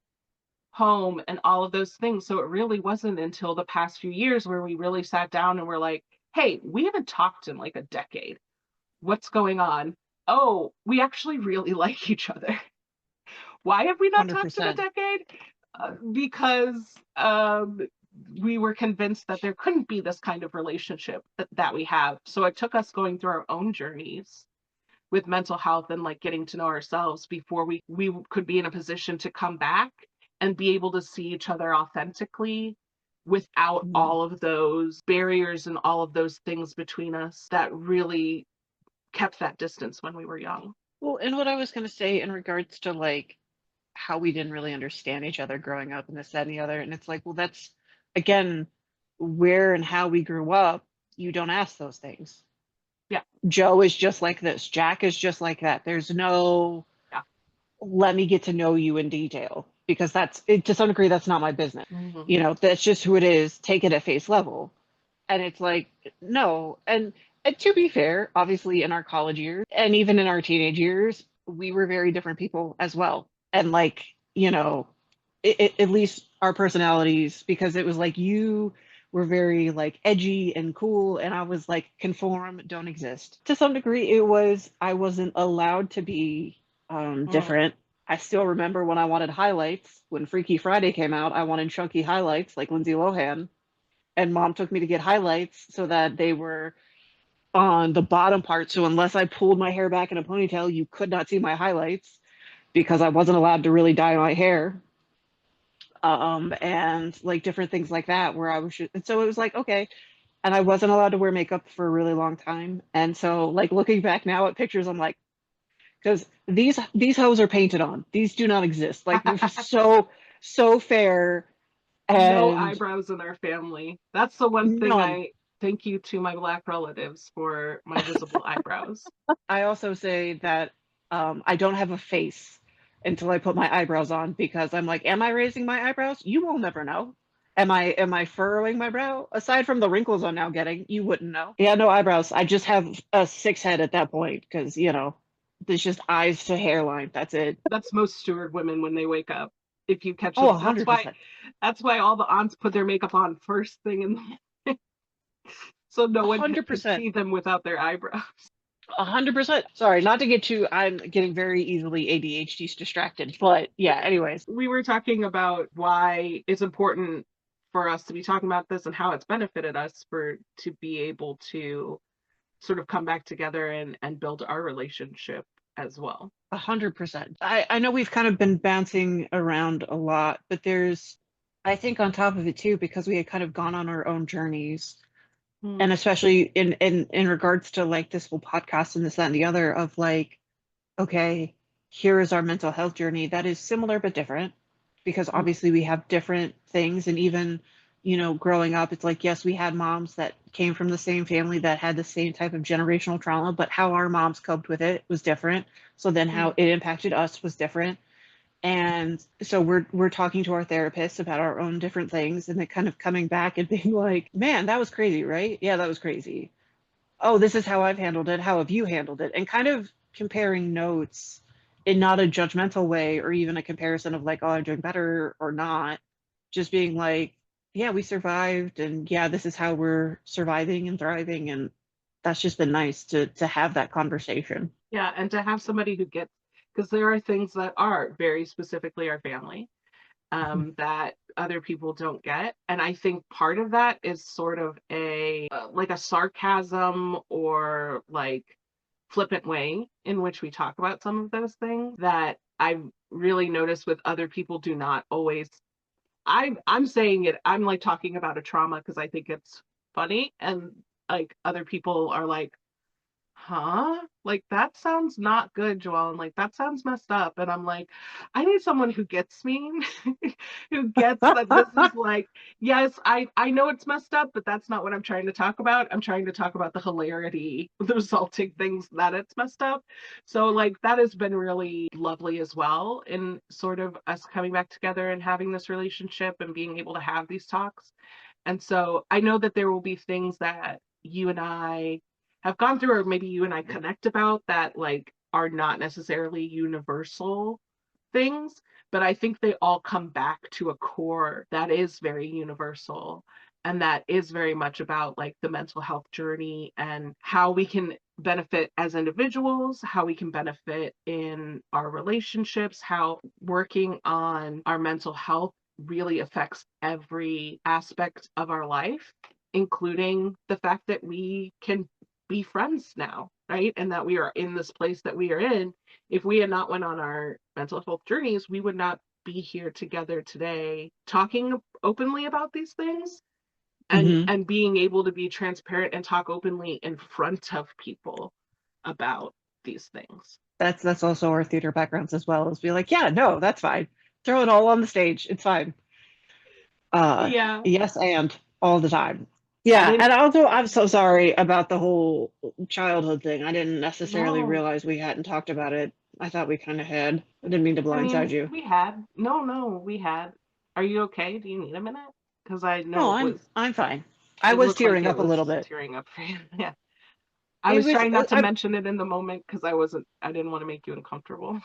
home and all of those things. So it really wasn't until the past few years where we really sat down and were like, hey, we haven't talked in like a decade. What's going on? Oh, we actually really like each other. Why have we not talked in a 100%. decade? Because we were convinced that there couldn't be this kind of relationship that we have. So it took us going through our own journeys with mental health and like getting to know ourselves before we could be in a position to come back and be able to see each other authentically without Mhm. all of those barriers and all of those things between us that really kept that distance when we were young. Well, and what I was going to say in regards to like how we didn't really understand each other growing up and this, that, and the other. And it's like, well, that's again, where and how we grew up, you don't ask those things. Yeah, Joe is just like this. Jack is just like that. There's no, yeah. let me get to know you in detail because that's it, to some degree, that's not my business. Mm-hmm. You know, that's just who it is. Take it at face level. And it's like, no. And to be fair, obviously in our college years and even in our teenage years, we were very different people as well. And like, you know, at least our personalities, because it was like you were very like edgy and cool, and I was like conform, don't exist. To some degree, it was I wasn't allowed to be Mm. different. I still remember when I wanted highlights, when Freaky Friday came out, I wanted chunky highlights like Lindsay Lohan, and mom took me to get highlights so that they were on the bottom part. So unless I pulled my hair back in a ponytail, you could not see my highlights because I wasn't allowed to really dye my hair. And like different things like that, where I was just, and so it was like, okay. And I wasn't allowed to wear makeup for a really long time. And so like looking back now at pictures, I'm like, because these hoes are painted on. These do not exist. Like this is so fair No and eyebrows in our family. That's the one thing none. I thank you to my black relatives for my visible eyebrows. I also say that I don't have a face until I put my eyebrows on because I'm like, am I raising my eyebrows? You will never know. Am I furrowing my brow? Aside from the wrinkles I'm now getting, you wouldn't know. Yeah, no eyebrows. I just have a six head at that point because there's just eyes to hairline. That's it. That's most steward women when they wake up. If you catch Oh, them, that's why 100%. all the aunts put their makeup on first thing in the morning. so no one could 100%. see them without their eyebrows. 100%. Sorry, not to get too, I'm getting very easily ADHD distracted, but yeah, anyways. We were talking about why it's important for us to be talking about this and how it's benefited us for to be able to sort of come back together and build our relationship as well. 100%. I know we've kind of been bouncing around a lot, but there's, I think on top of it too, because we had kind of gone on our own journeys, Mm, and especially in regards to like this whole podcast and this, that, and the other of like, okay, here is our mental health journey that is similar but different because mm, obviously we have different things. And even, growing up, it's like, yes, we had moms that came from the same family that had the same type of generational trauma, but how our moms coped with it was different. So then how mm. it impacted us was different. And so we're talking to our therapists about our own different things and then kind of coming back and being like, man, that was crazy, right? Yeah, that was crazy. Oh, this is how I've handled it. How have you handled it? And kind of comparing notes in not a judgmental way or even a comparison of like, oh, I'm doing better or not. Just being like, yeah, we survived and yeah, this is how we're surviving and thriving. And that's just been nice to have that conversation. Yeah, and to have somebody who gets, because there are things that are very specifically our family that other people don't get. And I think part of that is sort of a like a sarcasm or like flippant way in which we talk about some of those things that I've really noticed with other people do not always. I'm saying it, I'm like talking about a trauma because I think it's funny, and like other people are like, huh? Like that sounds not good, Joelle. And like that sounds messed up. And I'm like, I need someone who gets me, who gets that this is like, yes, I know it's messed up, but that's not what I'm trying to talk about. I'm trying to talk about the hilarity, the resulting things that it's messed up. So like that has been really lovely as well in sort of us coming back together and having this relationship and being able to have these talks. And so I know that there will be things that you and I have gone through, or maybe you and I connect about that like are not necessarily universal things, but I think they all come back to a core that is very universal. And that is very much about like the mental health journey and how we can benefit as individuals, how we can benefit in our relationships, how working on our mental health really affects every aspect of our life, including the fact that we can be friends now, right? And that we are in this place that we are in. If we had not went on our mental health journeys, we would not be here together today talking openly about these things Hmm. and being able to be transparent and talk openly in front of people about these things. That's also our theater backgrounds as well, is be like, yeah, no, that's fine. Throw it all on the stage. It's fine. Uh, Yeah. yes, and all the time. And Yeah, in and also I'm so sorry about the whole childhood thing. I didn't necessarily no, realize we hadn't talked about it. I thought we kind of had. I didn't mean to I blindside mean, you. we had. No, we had. Are you okay? Do you need a minute? Because I No, know I'm fine. I it was looked like tearing it up a was little bit. tearing up for you. Yeah. I It was was trying not to I mention it in the moment because I didn't want to make you uncomfortable.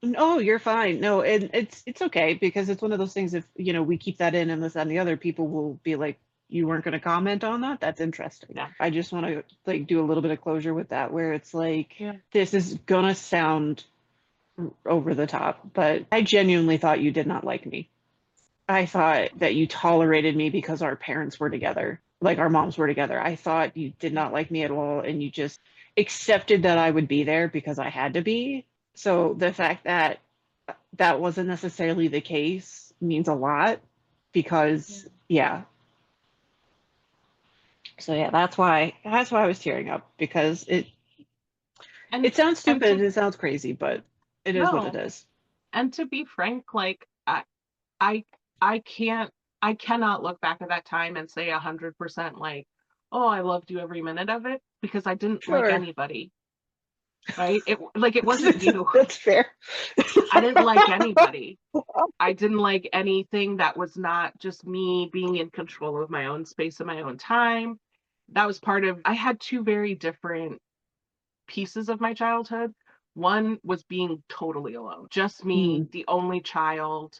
No, you're fine. No, and it's okay because it's one of those things if, we keep that in and this that, and the other, people will be like, you weren't going to comment on that? That's interesting. Yeah. I just want to like do a little bit of closure with that where it's like Yeah. this is gonna sound over the top, but I genuinely thought you did not like me. I thought that you tolerated me because our parents were together, like our moms were together. I thought you did not like me at all, and you just accepted that I would be there because I had to be. So the fact that that wasn't necessarily the case means a lot Yeah. because, yeah. So yeah, that's why I was tearing up because it And sounds and stupid, to it sounds crazy, but it is what it no, is. and to be frank, like I I can't I cannot look back at that time and say 100% like, oh, I loved you every minute of it because I didn't like Sure. anybody, right? It wasn't you. That's fair. I didn't like anybody. I didn't like anything that was not just me being in control of my own space and my own time. That was part of, I had two very different pieces of my childhood. One was being totally alone, just me, Mm, the only child,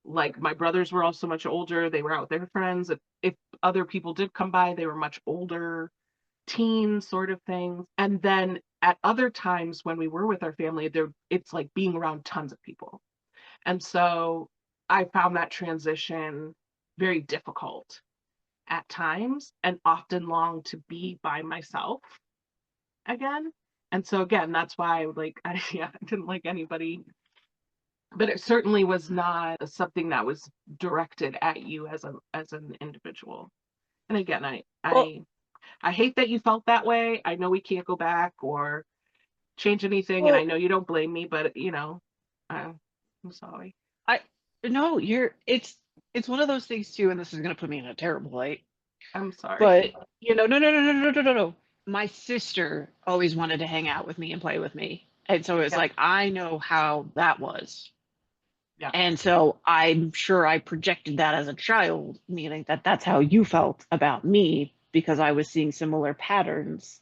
Like my brothers were also much older. They were out with their friends. If other people did come by, they were much older, teen sort of things. And then at other times when we were with our family, there it's like being around tons of people. And so I found that transition very difficult at times and often longed to be by myself again. And so again, that's why like I yeah, I didn't like anybody, but it certainly was not something that was directed at you as an individual. And again, Well, I hate that you felt that way. I know we can't go back or change anything, and I well, know you don't blame me, but I'm sorry. I no, it's one of those things too, and this is gonna put me in a terrible light. I'm sorry. But no, no, no, no, no, no, no, no. My sister always wanted to hang out with me and play with me, and so it's Yeah, like I know how that was. yeah, And so I'm sure I projected that as a child, meaning that that's how you felt about me because I was seeing similar patterns.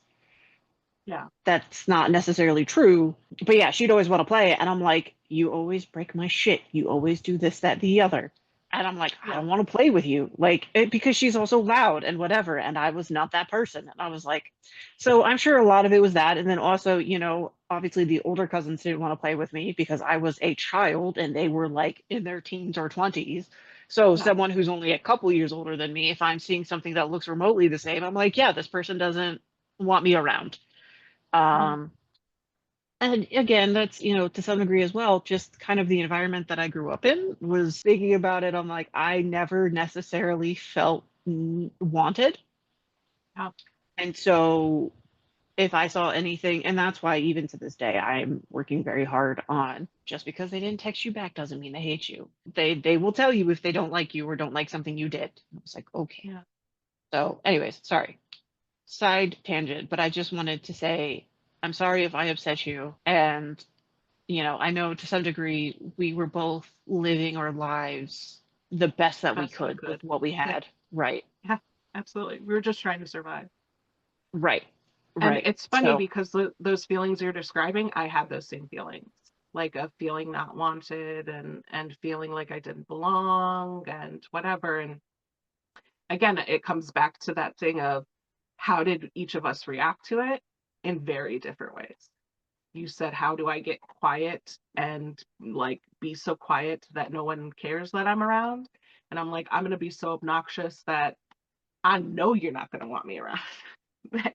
yeah, That's not necessarily true. But yeah, she'd always want to play. And I'm like, you always break my shit. You always do this, that, the other. And I'm like, I yeah, don't want to play with you. Like, because she's also loud and whatever. And I was not that person. And I was like, so I'm sure a lot of it was that. And then also, obviously the older cousins didn't want to play with me because I was a child and they were like in their teens or 20s. So yeah. someone who's only a couple years older than me, if I'm seeing something that looks remotely the same, I'm like, yeah, this person doesn't want me around. Mhm. Um, and again, that's, to some degree as well, just kind of the environment that I grew up in was thinking about it. I'm like, I never necessarily felt wanted. Yeah, And so if I saw anything, and that's why even to this day, I'm working very hard on just because they didn't text you back doesn't mean they hate you. They will tell you if they don't like you or don't like something you did. I was like, okay. yeah, So, anyways, sorry. Side tangent, but I just wanted to say I'm sorry if I upset you. And I know to some degree we were both living our lives the best that we best we could could. with what we Yeah, had. Right. yeah, absolutely. We were just trying to survive. Right. And Right. it's funny So, because those feelings you're describing, I had those same feelings, like of feeling not wanted and feeling like I didn't belong and whatever. And again, it comes back to that thing of how did each of us react to it in very different ways. You said, how do I get quiet and like be so quiet that no one cares that I'm around? And I'm like, I'm going to be so obnoxious that I know you're not going to want me around. that,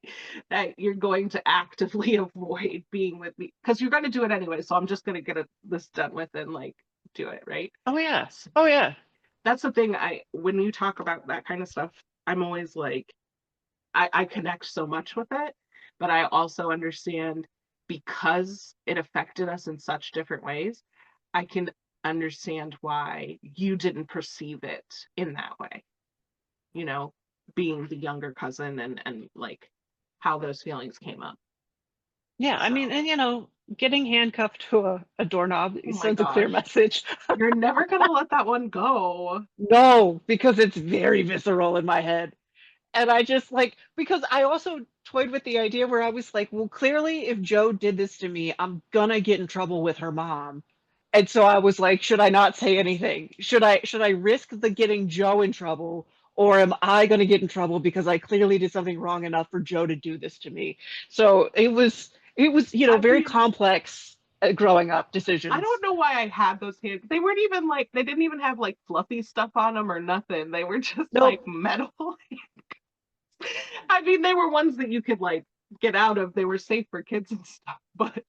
that you're going to actively avoid being with me because you're going to do it anyway. So I'm just going to get this done with and like do it. Right. oh yeah. So Oh yeah. that's the thing. When you talk about that kind of stuff, I'm always like, I connect so much with it, but I also understand because it affected us in such different ways, I can understand why you didn't perceive it in that way, you know, being the younger cousin and like how those feelings came up. Yeah. I mean, So, and getting handcuffed to a doorknob oh my sends a clear gosh, message. you're never going to let that one go. No, because it's very visceral in my head. And I just like, because I also toyed with the idea where I was like, well, clearly, if Joe did this to me, I'm gonna get in trouble with her mom. And so I was like, should I not say anything? Should I risk the getting Joe in trouble, or am I gonna get in trouble because I clearly did something wrong enough for Joe to do this to me? So it was I very mean, complex growing up I decisions. don't know why I had those hands. They weren't even like, they didn't even have like fluffy stuff on them or nothing. They were just like Nope. metal. I mean, they were ones that you could like get out of. They were safe for kids and stuff, but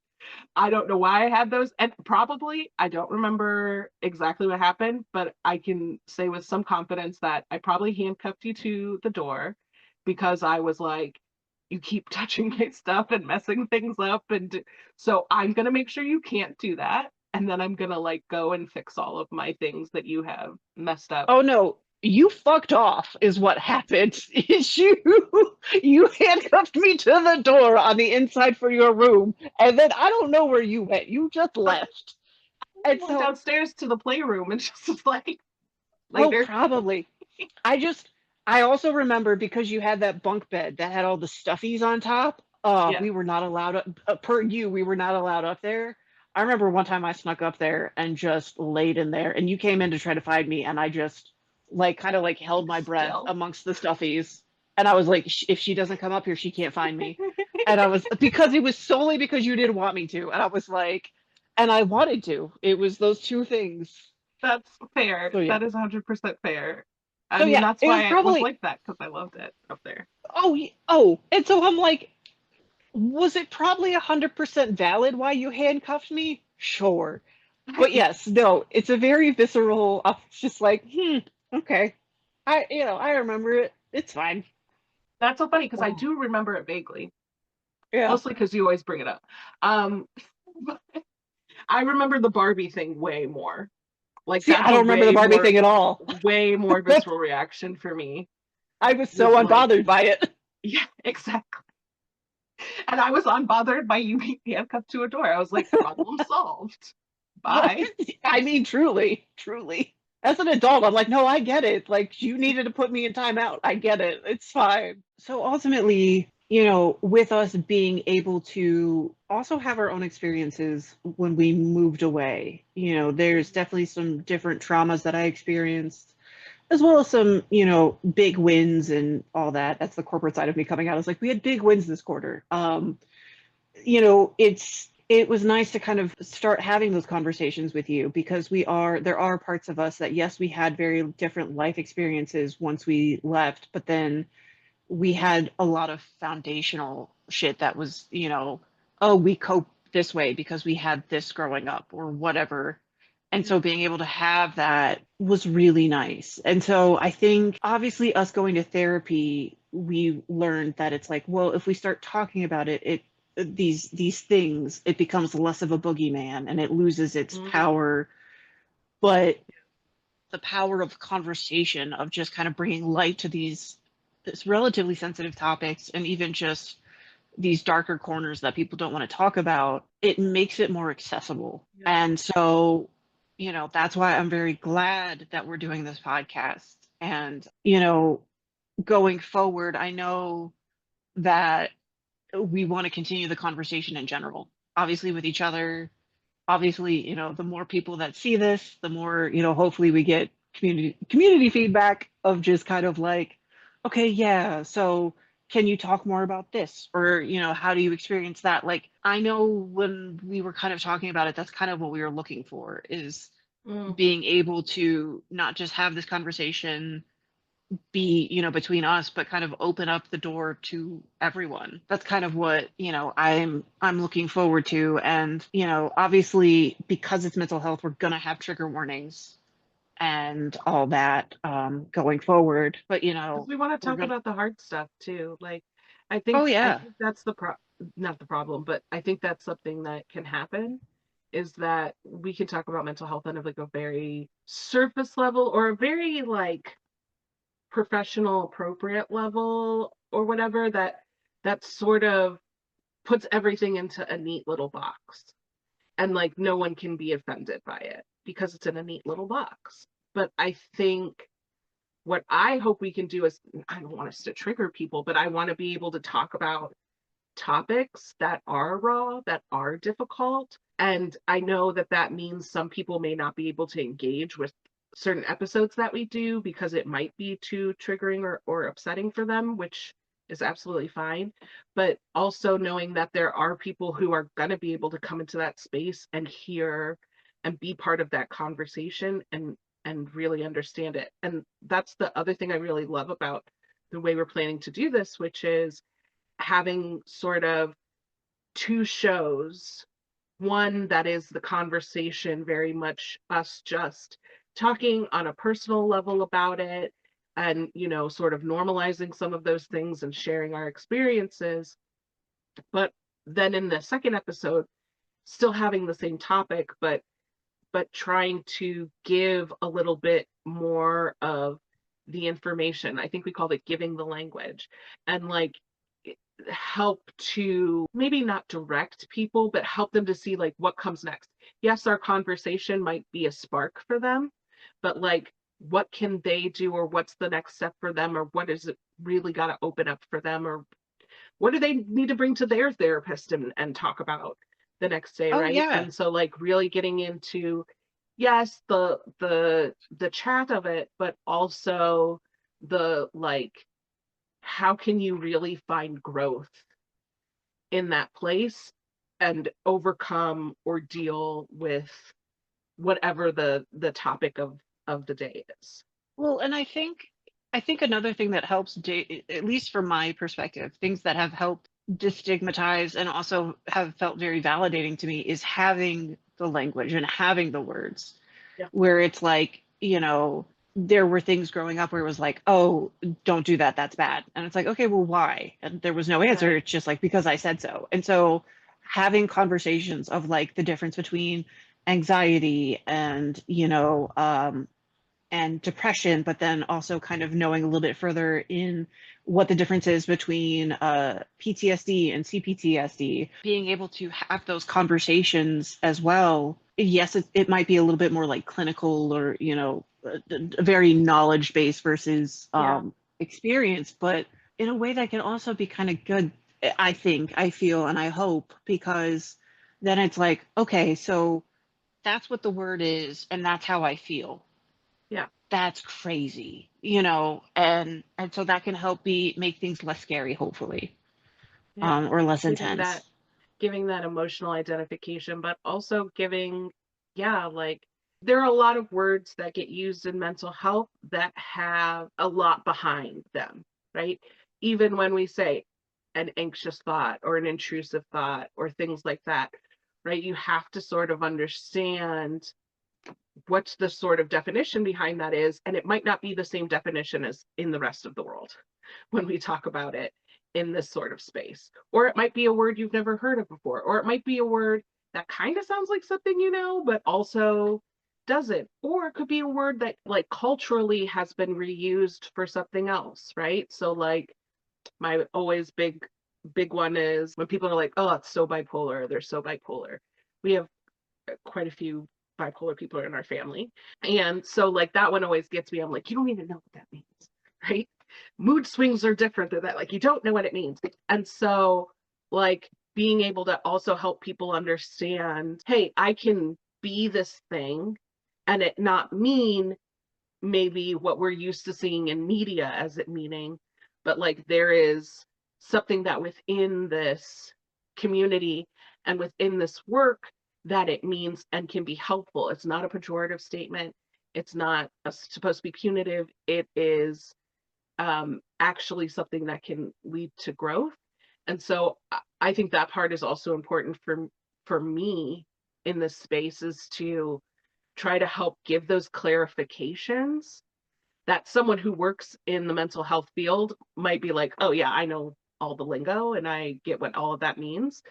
I don't know why I had those. And probably I don't remember exactly what happened, but I can say with some confidence that I probably handcuffed you to the door because I was like, you keep touching my stuff and messing things up. So I'm going to make sure you can't do that. And then I'm going to like go and fix all of my things that you have messed up. Oh no, you fucked off is what happened. Is you handcuffed me to the door on the inside for your room, and then I don't know where you went. You just left. And Went so, downstairs to the playroom and just was like oh, later. probably. I just I also remember because you had that bunk bed that had all the stuffies on top. Yeah. We were not allowed per you, we were not allowed up there. I remember one time I snuck up there and just laid in there, and you came in to try to find me, and I just like kind of like held Like my breath still. amongst the stuffies, and I was like, if she doesn't come up here, she can't find me. And I was because it was solely because you didn't want me to, and I was like, and I wanted to. It was those two things. That's fair. So yeah, That is 100% fair. I so mean, yeah, that's it was why it was probably like that, because I loved it up there. oh, and so I'm like, was it probably 100% valid why you handcuffed me? Sure. But yes, no, it's a very visceral, just like, okay. I remember it. It's fine. That's so funny because I Oh, do remember it vaguely, yeah. mostly because you always bring it up. Um, but I remember the Barbie thing way more. Like See, that's I a don't remember the Barbie thing at all. way more visceral reaction for me. I was so Was like, unbothered by it. yeah, exactly. And I was unbothered by you being handcuffed to a door. I was like, problem solved. Bye. I mean, truly, truly. As an adult, I'm like, no, I get it. Like, you needed to put me in timeout. I get it. It's fine. So ultimately, with us being able to also have our own experiences when we moved away, there's definitely some different traumas that I experienced, as well as some, big wins and all that. That's the corporate side of me coming out. I was like, we had big wins this quarter. It was nice to kind of start having those conversations with you because there are parts of us that yes, we had very different life experiences once we left, but then we had a lot of foundational shit that was, oh, we cope this way because we had this growing up or whatever. And so being able to have that was really nice. And so I think obviously us going to therapy, we learned that it's like, well, if we start talking about it, these things, it becomes less of a boogeyman and it loses its Mm-hmm. power. But the power of conversation, of just kind of bringing light to these relatively sensitive topics and even just these darker corners that people don't want to talk about, it makes it more accessible. Yep. And so, that's why I'm very glad that we're doing this podcast. And, going forward, I know that we want to continue the conversation in general, obviously with each other. Obviously, the more people that see this, the more, hopefully we get community feedback of just kind of like, okay, yeah, so can you talk more about this? Or, how do you experience that? Like, I know when we were kind of talking about it, that's kind of what we were looking for, is Mm-hmm. being able to not just have this conversation be, between us, but kind of open up the door to everyone. That's kind of what, I'm looking forward to. And, obviously because it's mental health, we're gonna have trigger warnings and all that going forward. But Because we want to we're talk gonna about the hard stuff too. Like, oh I yeah. think that's not the problem, but I think that's something that can happen is that we can talk about mental health on like a very surface level or a very like professional appropriate level or whatever that sort of puts everything into a neat little box and like no one can be offended by it because it's in a neat little box. But I think what I hope we can do is, I don't want us to trigger people, but I want to be able to talk about topics that are raw, that are difficult. And I know that that means some people may not be able to engage with certain episodes that we do because it might be too triggering or upsetting for them, which is absolutely fine. But also knowing that there are people who are going to be able to come into that space and hear and be part of that conversation and really understand it. And that's the other thing I really love about the way we're planning to do this, which is having sort of two shows. One that is the conversation, very much us just talking on a personal level about it and, sort of normalizing some of those things and sharing our experiences. But then in the second episode, still having the same topic, but trying to give a little bit more of the information. I think we called it giving the language and like help to maybe not direct people, but help them to see like what comes next. Yes, our conversation might be a spark for them, but like what can they do or what's the next step for them or what is it really got to open up for them or what do they need to bring to their therapist and talk about the next day, Oh right? yeah. And so like really getting into, yes, the chat of it, but also the like, how can you really find growth in that place and overcome or deal with whatever the topic of the day is. Well, and I think another thing that helps, at least from my perspective, things that have helped destigmatize and also have felt very validating to me is having the language and having the words, Yeah. where it's like, there were things growing up where it was like, oh, don't do that, that's bad. And it's like, okay, well, why? And there was no answer. Right. It's just like, because I said so. And so having conversations of like the difference between anxiety and, and depression, but then also kind of knowing a little bit further in what the difference is between PTSD and CPTSD, being able to have those conversations as well. Yes, it might be a little bit more like clinical or, very knowledge based versus Yeah. experience, but in a way that can also be kind of good, I think, I feel, and I hope, because then it's like, okay, so that's what the word is, and that's how I feel. Yeah. That's crazy, and so that can help make things less scary, hopefully, Yeah. or less Giving that intense. giving that emotional identification, but also giving, yeah, like there are a lot of words that get used in mental health that have a lot behind them, right? Even when we say an anxious thought or an intrusive thought or things like that, right? You have to sort of understand what the sort of definition behind that is. And it might not be the same definition as in the rest of the world when we talk about it in this sort of space. Or it might be a word you've never heard of before, or it might be a word that kind of sounds like something you know, but also doesn't. Or it could be a word that like culturally has been reused for something else, right? So like my always big one is when people are like, oh, it's so bipolar, they're so bipolar. We have quite a few bipolar people in our family. And so like that one always gets me. I'm like, you don't even know what that means, right? Mood swings are different than that. Like you don't know what it means. And so like being able to also help people understand, hey, I can be this thing and it not mean maybe what we're used to seeing in media as it meaning, but like there is something that within this community and within this work that it means and can be helpful. It's not a pejorative statement. It's not supposed to be punitive. It is actually something that can lead to growth. And so I think that part is also important for me in this space is to try to help give those clarifications that someone who works in the mental health field might be like, oh yeah, I know all the lingo and I get what all of that means.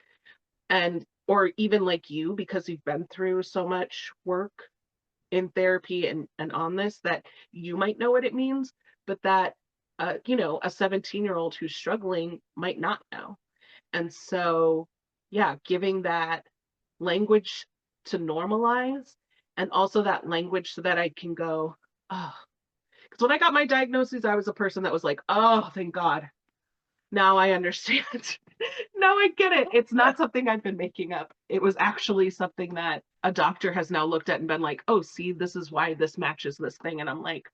And or even like you, because you've been through so much work in therapy and on this, that you might know what it means, but that a 17-year-old who's struggling might not know. And so yeah, giving that language to normalize, and also that language so that I can go, oh, because when I got my diagnosis, I was a person that was like, oh, thank God. Now I understand. Now I get it. It's not something I've been making up. It was actually something that a doctor has now looked at and been like, oh, see, this is why this matches this thing. And I'm like,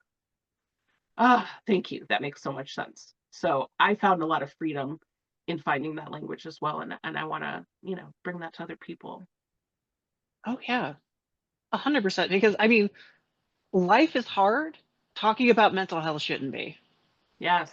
ah, oh, thank you. That makes so much sense. So I found a lot of freedom in finding that language as well. And I want to, bring that to other people. Oh yeah, 100%. Because I mean, life is hard. Talking about mental health shouldn't be. Yes.